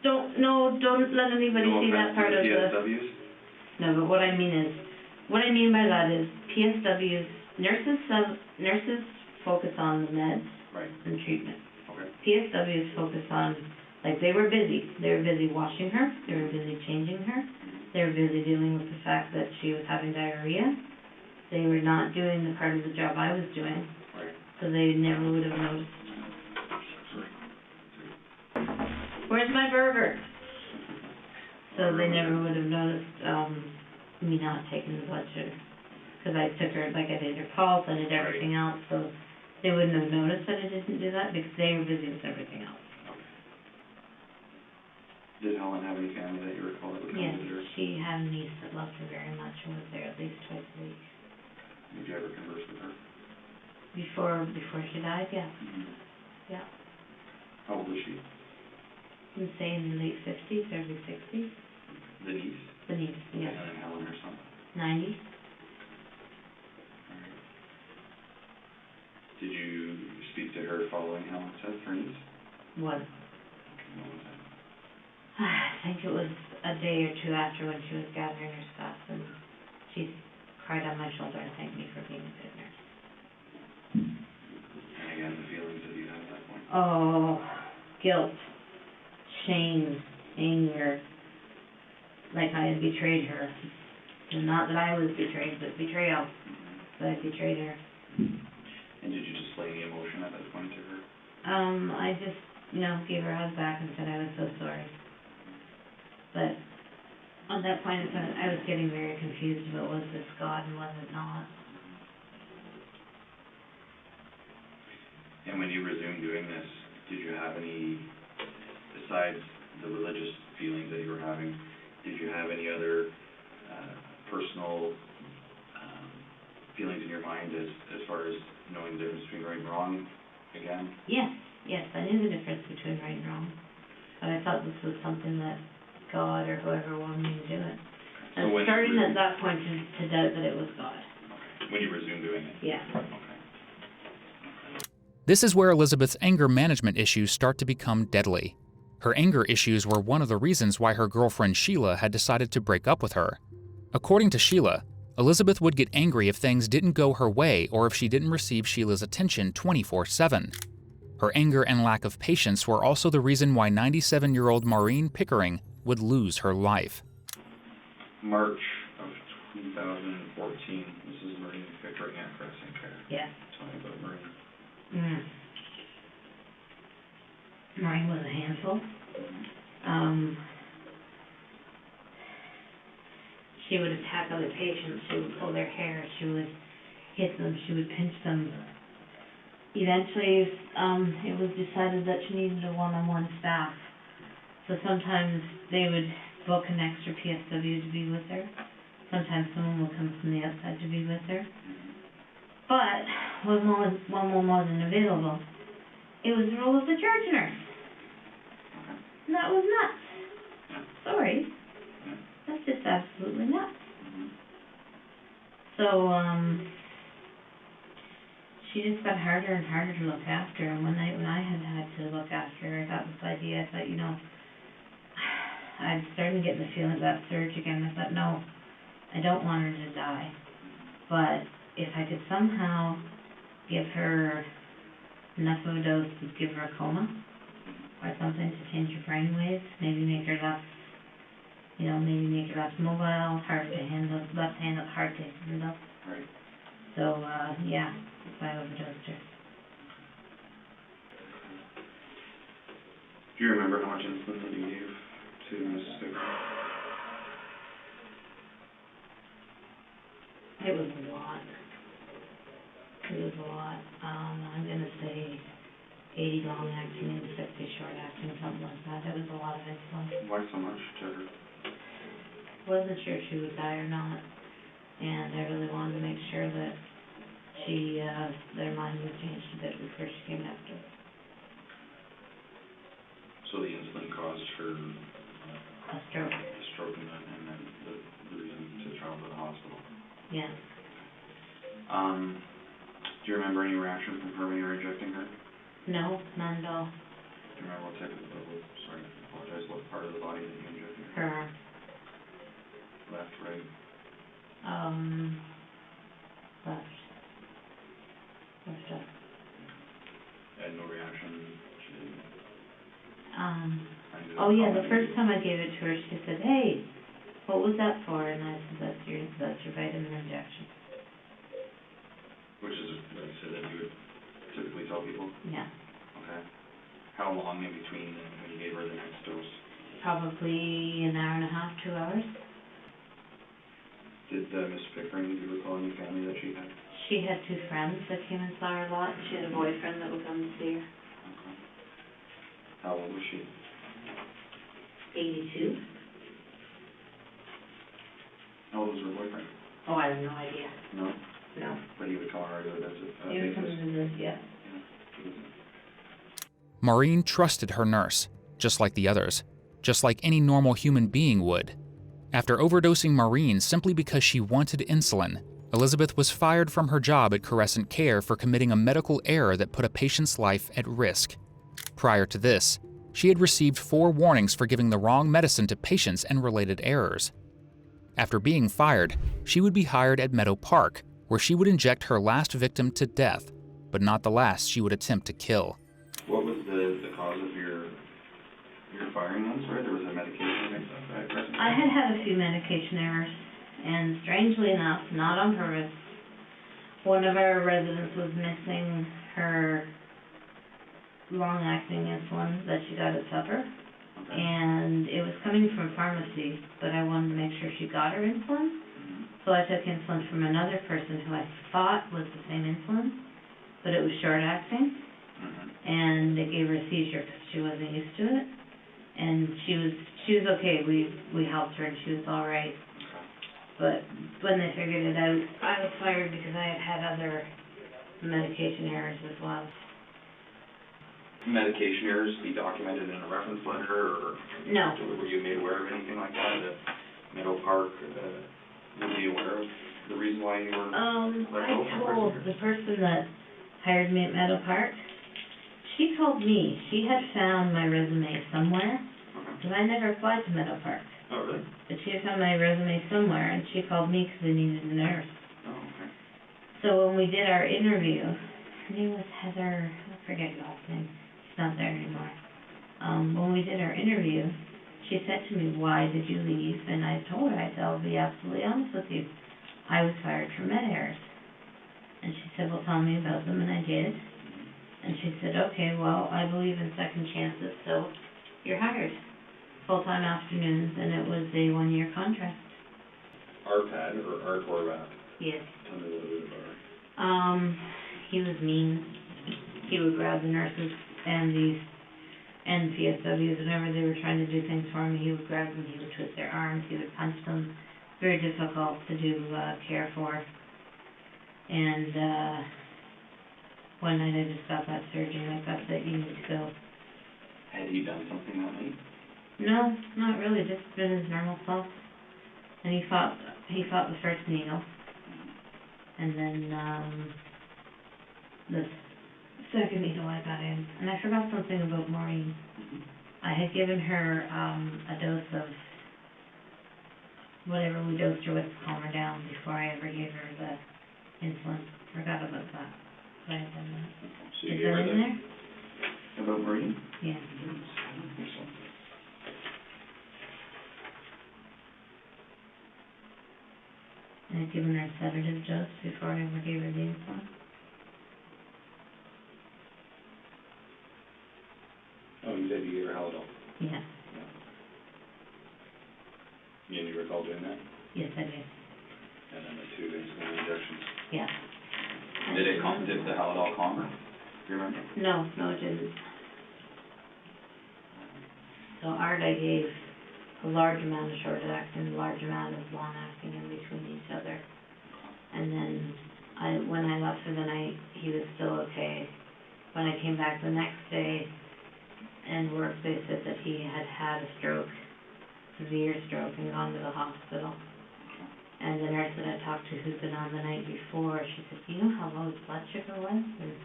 Don't let anybody see that part of the... PSWs? No, but what I mean by that is PSWs, nurses focus on the meds and treatment. Okay. PSWs focus on, like, they were busy. They were busy washing her. They were busy changing her. They were busy dealing with the fact that she was having diarrhea. They were not doing the part of the job I was doing, so they never would have noticed. Where's my burger? So they never would have noticed me not taking the blood sugar. Because I took her, like I did her pulse, I did everything else, so they wouldn't have noticed that I didn't do that because they were busy with everything else. Did Helen have any family that you recall that would come visit her? Yes, she had a niece that loved her very much and was there at least twice a week. Did you ever converse with her? Before she died, yeah. Yeah. How old was she? I'm saying in the late 50s, early 60s. The niece? The niece, yeah. And then Helen herself? 90. Did you speak to her following Helen's death, her niece? What? What was that? I think it was a day or two after when she was gathering her stuff, and she cried on my shoulder and thanked me for being a good nurse. And again, the feelings that you had at that point? Oh, guilt, shame, anger, like I had betrayed her. And not that I was betrayed, but betrayal. That I betrayed her. And did you display any emotion at that point to her? I just, gave her a hug back and said I was so sorry. But at that point in time, I was getting very confused about was this God and was it not. And when you resumed doing this, did you have any, besides the religious feelings that you were having, did you have any other personal feelings in your mind as far as knowing the difference between right and wrong again? Yes, I knew the difference between right and wrong. But I thought this was something that God or whoever wanted me to do it. I was starting at that point to doubt that it was God. Okay. When you resumed doing it? Yeah. Okay. This is where Elizabeth's anger management issues start to become deadly. Her anger issues were one of the reasons why her girlfriend Sheila had decided to break up with her. According to Sheila, Elizabeth would get angry if things didn't go her way or if she didn't receive Sheila's attention 24/7. Her anger and lack of patience were also the reason why 97-year-old Maureen Pickering would lose her life. March of 2014, this is Maureen Pickering at Crescent Care. Yeah. Tell me about Maureen. Maureen was a handful. She would attack other patients. She would pull their hair. She would hit them. She would pinch them. Eventually, it was decided that she needed a one-on-one staff. So sometimes they would book an extra PSW to be with her. Sometimes someone would come from the outside to be with her. But when one wasn't available, it was the role of the church nurse. And that was nuts. Sorry. That's just absolutely nuts. So, she just got harder and harder to look after. And one night when I had to look after her, I got this idea. I thought, I'd started getting the feeling of that surge again. I thought, no, I don't want her to die. But if I could somehow give her enough of a dose to give her a coma or something to change her brain waves, maybe make her less mobile, hard to handle, hard to handle. Right. So, I overdosed her. Do you remember how much insulin that you gave to Mrs. Pickering? It was a lot. It was a lot. I'm gonna say 80 long-acting and 60 short-acting, something like that. It was a lot of insulin. Why so much to her? Wasn't sure if she would die or not, and I really wanted to make sure that their mind was changed a bit before she came after. So the insulin caused her A stroke. a stroke and then the reason to travel to the hospital. Yeah. Do you remember any reaction from her when you were injecting her? No, none at all. Do you remember what type sorry, I apologize, what part of the body that you injected her? Her, Left, right? left. Left up. And no reaction? She didn't? Oh yeah, the first time I gave it to her, she said, "Hey, what was that for?" And I said, that's your vitamin injection. Which is, like I said, that you would typically tell people? Yeah. Okay. How long in between when you gave her the next dose? Probably an hour and a half, 2 hours. Did Miss Pickering, do you recall any family that she had? She had 2 friends that came and saw her a lot. She had a boyfriend that would come to see her. Okay. How old was she? 82. How old was her boyfriend? Oh, I have no idea. No? No. But he would call her regular visit. He would come to visit, yeah. Maureen trusted her nurse, just like the others, just like any normal human being would. After overdosing Maureen simply because she wanted insulin, Elizabeth was fired from her job at Crescent Care for committing a medical error that put a patient's life at risk. Prior to this, she had received 4 warnings for giving the wrong medicine to patients and related errors. After being fired, she would be hired at Meadow Park, where she would inject her last victim to death, but not the last she would attempt to kill. What was the cause of your firing then? Sorry, there was a medication mix-up at Crescent? I had a few medication errors, and strangely enough, not on purpose, one of our residents was missing her long-acting insulin that she got at supper, Okay. and it was coming from pharmacy, but I wanted to make sure she got her insulin. So I took insulin from another person who I thought was the same insulin, but it was short-acting, and it gave her a seizure because she wasn't used to it. And she was okay. We helped her, and she was all right. But when they figured it out, I was fired because I had other medication errors as well. Medication errors be documented in a reference letter, or No. were you made aware of anything like that? That Meadow Park would be aware of the reason why you were let go I from told Crescent the person that hired me at Meadow Park, she told me she had found my resume somewhere, because I never applied to Meadow Park. Oh, really? But she had found my resume somewhere, and she called me because they needed a nurse. Oh, okay. So when we did our interview, her name was Heather, I forget her last name, she's not there anymore. When we did our interview, she said to me, "Why did you leave?" And I told her, I'll be absolutely honest with you, I was fired for med errors. And she said, "Well, tell me about them," and I did. And she said, "Okay, well, I believe in second chances, so you're hired." Full-time afternoons, and it was a 1-year contract. RPAD or RTORVAP? Yes. Tell me a little bit about it. He was mean. He would grab the nurses and the PSWs whenever they were trying to do things for me. He would grab them, he would twist their arms, he would punch them. Very difficult to do care for. And one night I just got that surgery, and I got that you need to go. Had he done something that night? No, not really, just been his normal self. And he fought the first needle. And then the second needle I got in. And I forgot something about Maureen. I had given her a dose of whatever we dosed her with to calm her down before I ever gave her the insulin. Forgot about that. So I had done that. So you Is gave that her in there? About Maureen? Yeah. I don't think so. I had given her a sedative dose before I ever gave her the insulin. Oh, you said you gave her Haldol. Yeah. You didn't recall doing that? Yes, I did. And then the 2 insulin injections? Yeah. Did the Halidol calm her? Do you remember? No, it didn't. So Art, I gave a large amount of short-acting, a large amount of long-acting in between each other. And then when I left for the night, he was still okay. When I came back the next day and worked, they said that he had had a stroke, severe stroke, and gone to the hospital. And the nurse that I talked to who'd been on the night before, she said, "Do you know how low his blood sugar was?" And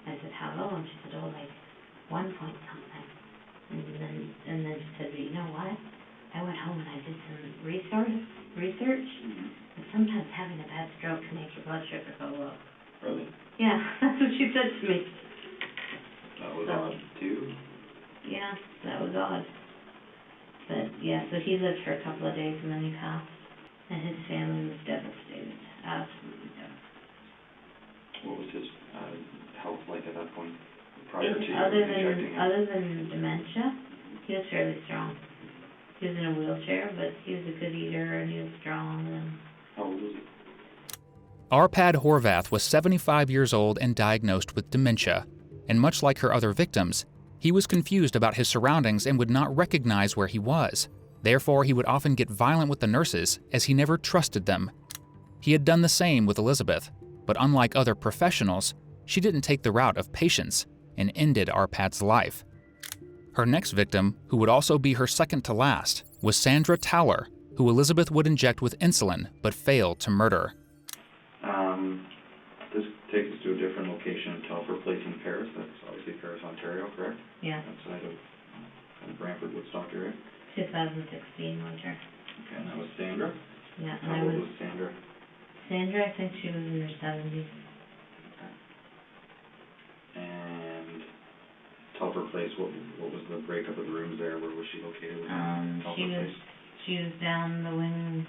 I said, "How low?" And she said, "Oh, like 1 point something." And then she said, "But you know what? I went home and I did some research, and sometimes having a bad stroke can make your blood sugar go low." Really? Yeah, that's what she said to me. That was odd too. Yeah, that was odd. But yeah, so he lived for a couple of days and then he passed. And his family was devastated, absolutely devastated. What was his health like at that point? Prior to injecting him? Other than dementia, he was fairly strong. He was in a wheelchair, but he was a good eater and he was strong. And how old was he? Arpad Horvath was 75 years old and diagnosed with dementia. And much like her other victims, he was confused about his surroundings and would not recognize where he was. Therefore, he would often get violent with the nurses, as he never trusted them. He had done the same with Elizabeth, but unlike other professionals, she didn't take the route of patience and ended Arpad's life. Her next victim, who would also be her second to last, was Sandra Towler, who Elizabeth would inject with insulin but failed to murder. This takes us to a different location in Telford Place in Paris. That's obviously Paris, Ontario, correct? yeah, Outside of Brantford, Woodstock area. 2016 winter. Okay, and that was Sandra? Yeah, and How old was Sandra? Sandra, I think she was in her 70s. Okay. And Telford Place, what was the breakup of the rooms there? Where was she located within Telford Place? She was down the wing,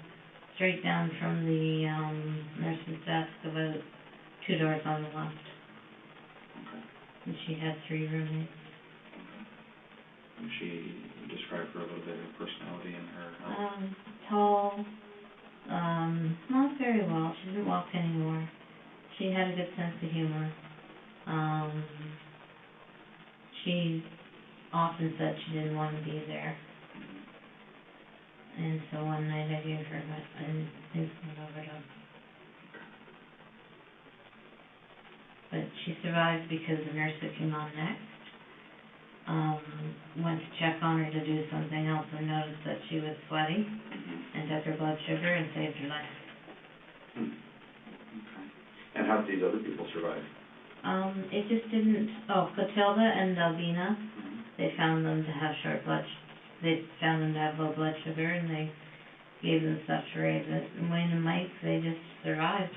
straight down from the nurse's desk, about 2 doors on the left. Okay. And she had 3 roommates. Okay. And she described her a little bit of personality and her health. Tall, not very well. She didn't walk anymore. She had a good sense of humor. She often said she didn't want to be there. And so one night I gave her an insulin overdose. But she survived because the nurse that came on next went to check on her to do something else and noticed that she was sweaty and took her blood sugar and saved her life. Okay. And how did these other people survive? It just didn't. Clotilda and Albina, they found them to have low blood sugar, and they gave them stuff to raise it. And Wayne and Mike, they just survived.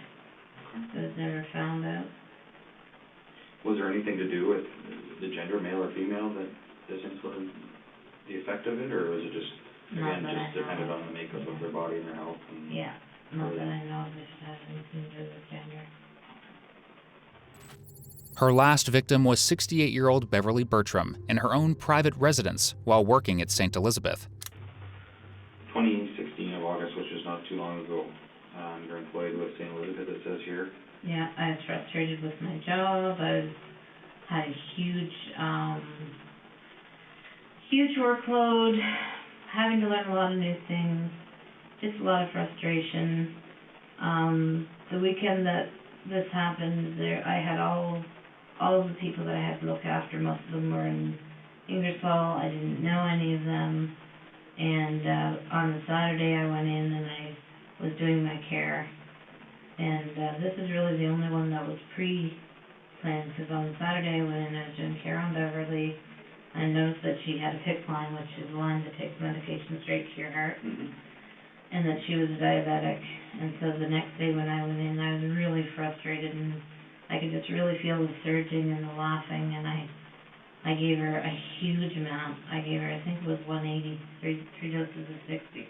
It was never found out. Was there anything to do with the gender, male or female, that this influenced the effect of it, or was it just, again, just depended on the makeup of their body and their health? And yeah, not that I know of if it has anything to do with gender. Her last victim was 68-year-old Beverly Bertram in her own private residence while working at St. Elizabeth. 2016 of August, which is not too long ago. You're employed with St. Elizabeth, it says here. Yeah, I was frustrated with my job. I had a huge workload, having to learn a lot of new things, just a lot of frustration. The weekend that this happened, I had all of the people that I had to look after. Most of them were in Ingersoll. I didn't know any of them. And on the Saturday I went in and I was doing my care. And this is really the only one that was pre-planned, because on the Saturday I went in and I was doing care on Beverly. I noticed that she had a PICC line, which is a line that takes medication straight to your heart, and that she was diabetic. And so the next day when I went in, I was really frustrated, and I could just really feel the surging and the laughing, and I gave her a huge amount. I gave her, I think it was 180, three doses of 60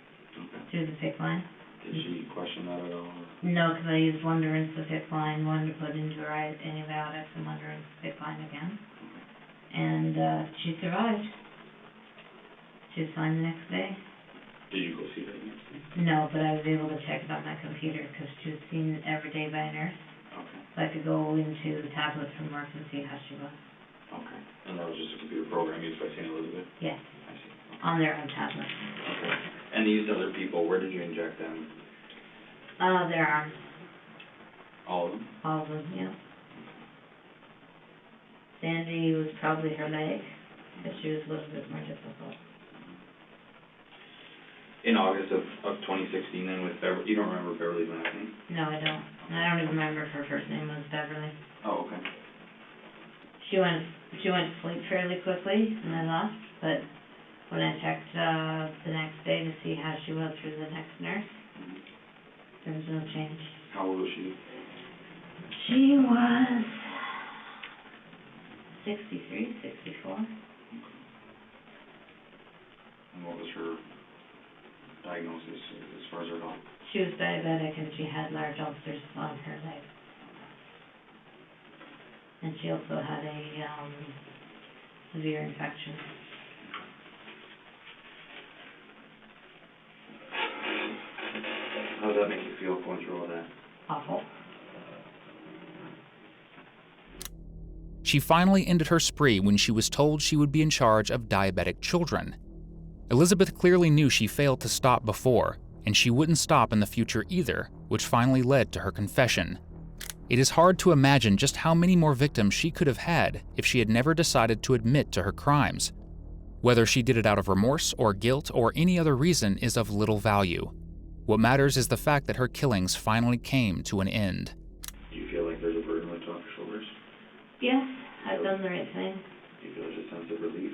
through the PICC line. Did she question that at all? No, because I used one to rinse the PICC line, one to put into her antibiotics, and one to rinse the PICC line again. And she survived. She was fine the next day. Did you go see her the next day? No, but I was able to check it on my computer because she was seen every day by a nurse. Okay, so I could go into the tablet from work and see how she was. okay. And that was just a computer program used by St. Elizabeth? Yes, I see. Okay. on their own tablet. Okay. And these other people, where did you inject them? Their arms, All of them? all of them, yeah. Sandy was probably her leg, but she was a little bit more difficult. In August of 2016 then with Beverly, you don't remember Beverly's last name? No, I don't. And I don't even remember if her first name was Beverly. Oh, okay. She went to sleep fairly quickly and I left, but when I checked the next day to see how she was through the next nurse, there was no change. How old was she? She was 63, 64. And what was her diagnosis as far as her health? She was diabetic and she had large ulcers on her leg. And she also had a severe infection. How does that make you feel going through all that? Awful. She finally ended her spree when she was told she would be in charge of diabetic children. Elizabeth clearly knew she failed to stop before, and she wouldn't stop in the future either, which finally led to her confession. It is hard to imagine just how many more victims she could have had if she had never decided to admit to her crimes. Whether she did it out of remorse or guilt or any other reason is of little value. What matters is the fact that her killings finally came to an end. Do you feel like there's a burden lifted off your shoulders? Yes, I've done the right thing. Do you feel there's a sense of relief?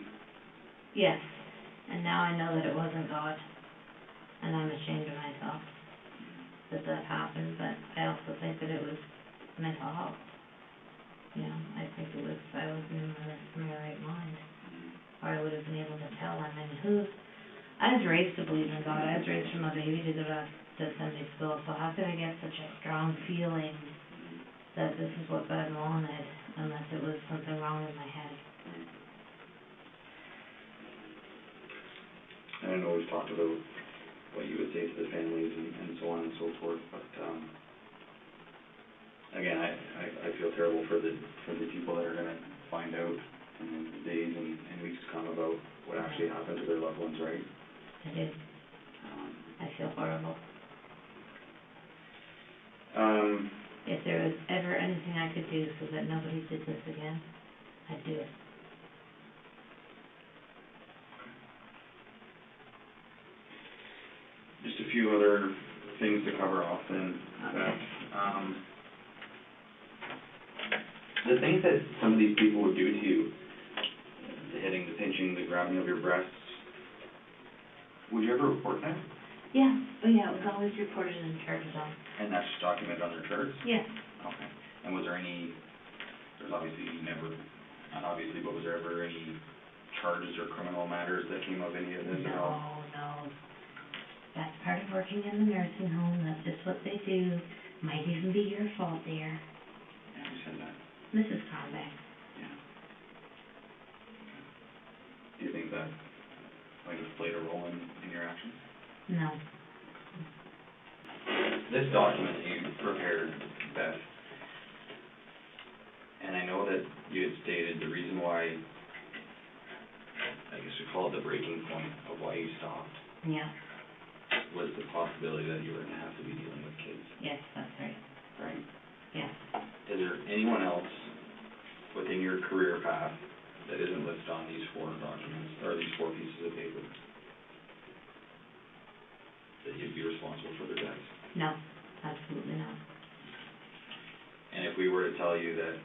Yes. And now I know that it wasn't God. And I'm ashamed of myself that happened, but I also think that it was mental health. You know, I think it was, I wasn't in my right mind. Or I would have been able to tell. I mean, I was raised to believe in God. I was raised from a baby to go to Sunday school, so how could I get such a strong feeling that this is what God wanted, unless it was something wrong in my head? And I know we've talked about what you would say to the families and so on and so forth, but again, I feel terrible for the people that are going to find out in the days and weeks to come about what actually happened to their loved ones, right? I do. I feel horrible. If there was ever anything I could do so that nobody did this again, I'd do it. Just a few other things to cover off then. The things that some of these people would do to you, the hitting, the pinching, the grabbing of your breasts, would you ever report that? Yeah, but yeah, it was always reported and charged on. And that's documented on their charts? Yes. Okay. And was there any, there's obviously never, not obviously, but was there ever any charges or criminal matters that came of any of this at all? No. That's part of working in the nursing home. That's just what they do. Might even be your fault, dear. Yeah, you said that. Mrs. Conbeck. Yeah. Do you think that might have played a role in your actions? No. This document that you prepared, Beth, and I know that you had stated the reason why, I guess we call it the breaking point of why you stopped, Yeah. was the possibility that you were going to have to be dealing with kids, Yes, that's right. right? Yeah. Is there anyone else within your career path that isn't listed on these four documents, or these four pieces of paper, that you'd be responsible for their deaths? No, absolutely not. And if we were to tell you that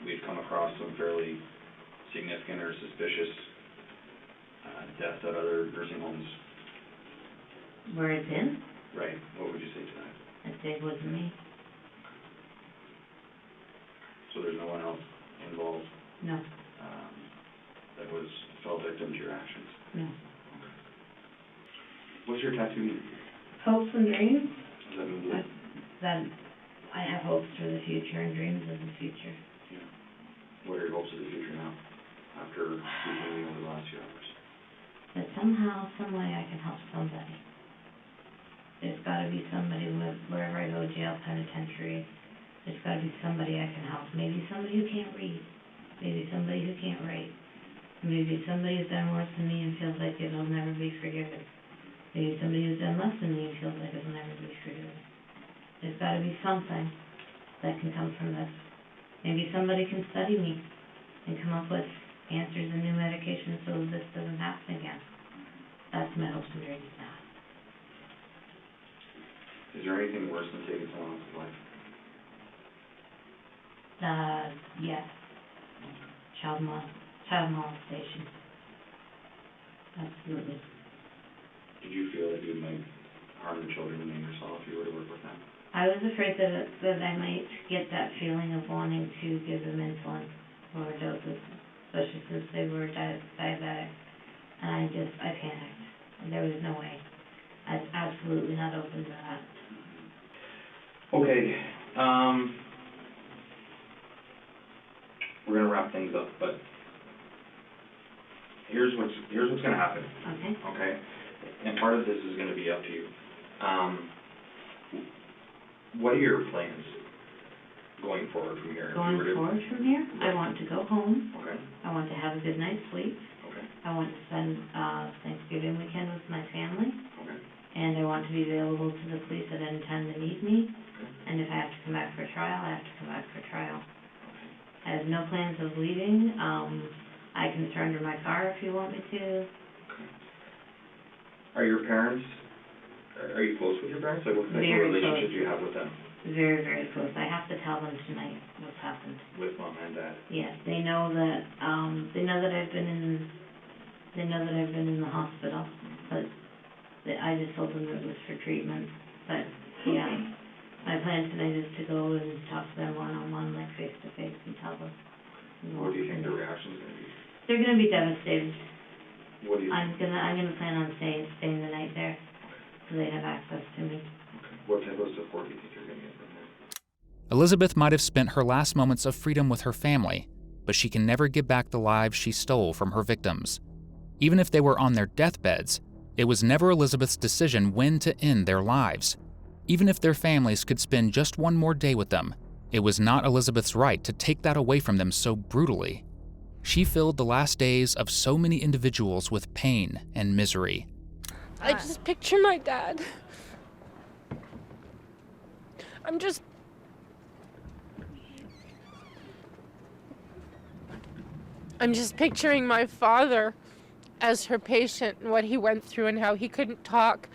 we've come across some fairly significant or suspicious deaths at other nursing homes, Where it's in, right, what would you say to that? I'd say it wasn't me. So there's no one else involved No. that fell victim to your actions? No. What's your tattoo mean? Hopes and dreams? What does that mean to you? That I have hopes for the future and dreams of the future. Yeah. What are your hopes of the future now, after speaking to you over the last few hours? That somehow, some way I can help somebody. There's got to be somebody wherever I go, jail, penitentiary, There's gotta be somebody I can help. Maybe somebody who can't read. Maybe somebody who can't write. Maybe somebody who's done worse than me and feels like it'll never be forgiven. Maybe somebody who's done less than me and feels like it'll never be forgiven. There's gotta be something that can come from this. Maybe somebody can study me and come up with answers and new medications so this doesn't happen again. That's my hopes and dreams now. Is there anything worse than taking someone else's life? Yes. Child molestation. Absolutely. Did you feel that you might harm the children and yourself if you were to work with them? I was afraid that I might get that feeling of wanting to give them insulin or doses, especially since they were diabetic. And I panicked. There was no way. I was absolutely not open to that. Okay, we're gonna wrap things up, but here's what's gonna happen. Okay. Okay, and part of this is gonna be up to you. What are your plans going forward from here? Going forward from here, I want to go home. Okay. I want to have a good night's sleep. Okay. I want to spend Thanksgiving weekend with my family. Okay. And I want to be available to the police at any time they need me. Okay. And if I have to come back for trial, I have to come back for trial. Okay. I have no plans of leaving. I can surrender my car if you want me to. Okay. Are your parents, are you close with your parents? Like, what type of Very relationship close. do you have with them? Very, very close. I have to tell them tonight what's happened. With mom and dad? Yes, they know that I've been in the hospital, but I just told them it was for treatment. But yeah, my plan tonight is to go and talk to them one-on-one, like face-to-face, and tell them. What do you think their reaction's gonna be? They're gonna be devastated. What do you think? I'm gonna plan on staying the night there, so they have access to me. Okay. What type of support do you think you're gonna get from them? Elizabeth might have spent her last moments of freedom with her family, but she can never give back the lives she stole from her victims. Even if they were on their deathbeds, it was never Elizabeth's decision when to end their lives. Even if their families could spend just one more day with them, it was not Elizabeth's right to take that away from them so brutally. She filled the last days of so many individuals with pain and misery. I just picture my dad. I'm just picturing my father as her patient and what he went through and how he couldn't talk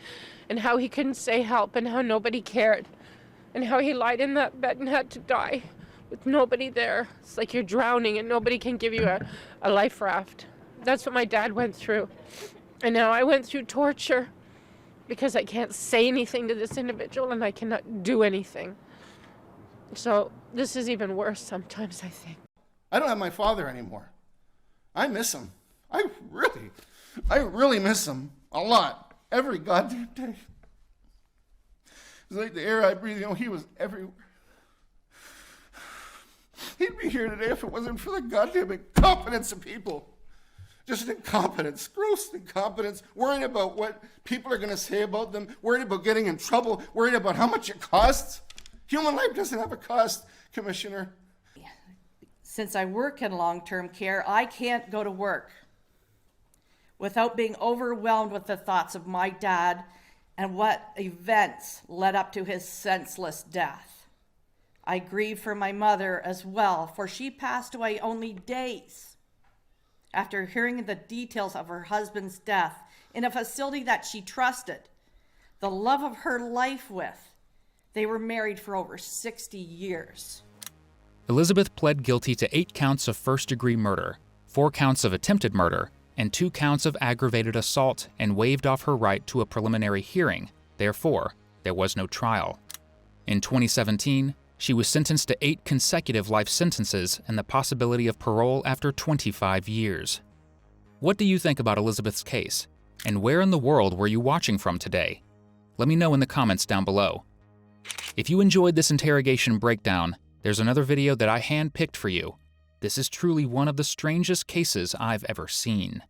and how he couldn't say help and how nobody cared and how he lied in that bed and had to die with nobody there. It's like you're drowning and nobody can give you a life raft. That's what my dad went through. And now I went through torture because I can't say anything to this individual and I cannot do anything. So this is even worse sometimes, I think. I don't have my father anymore. I miss him. I really miss him a lot. Every goddamn day. It's like the air I breathe, he was everywhere. He'd be here today if it wasn't for the goddamn incompetence of people. Just incompetence, gross incompetence, worrying about what people are going to say about them, worried about getting in trouble, worried about how much it costs. Human life doesn't have a cost, Commissioner. Since I work in long-term care, I can't go to work without being overwhelmed with the thoughts of my dad and what events led up to his senseless death. I grieve for my mother as well, for she passed away only days after hearing the details of her husband's death in a facility that she trusted, the love of her life with. They were married for over 60 years. Elizabeth pled guilty to 8 counts of first-degree murder, 4 counts of attempted murder, and 2 counts of aggravated assault, and waived off her right to a preliminary hearing. Therefore, there was no trial. In 2017, she was sentenced to 8 consecutive life sentences and the possibility of parole after 25 years. What do you think about Elizabeth's case? And where in the world were you watching from today? Let me know in the comments down below. If you enjoyed this interrogation breakdown, there's another video that I handpicked for you. This is truly one of the strangest cases I've ever seen.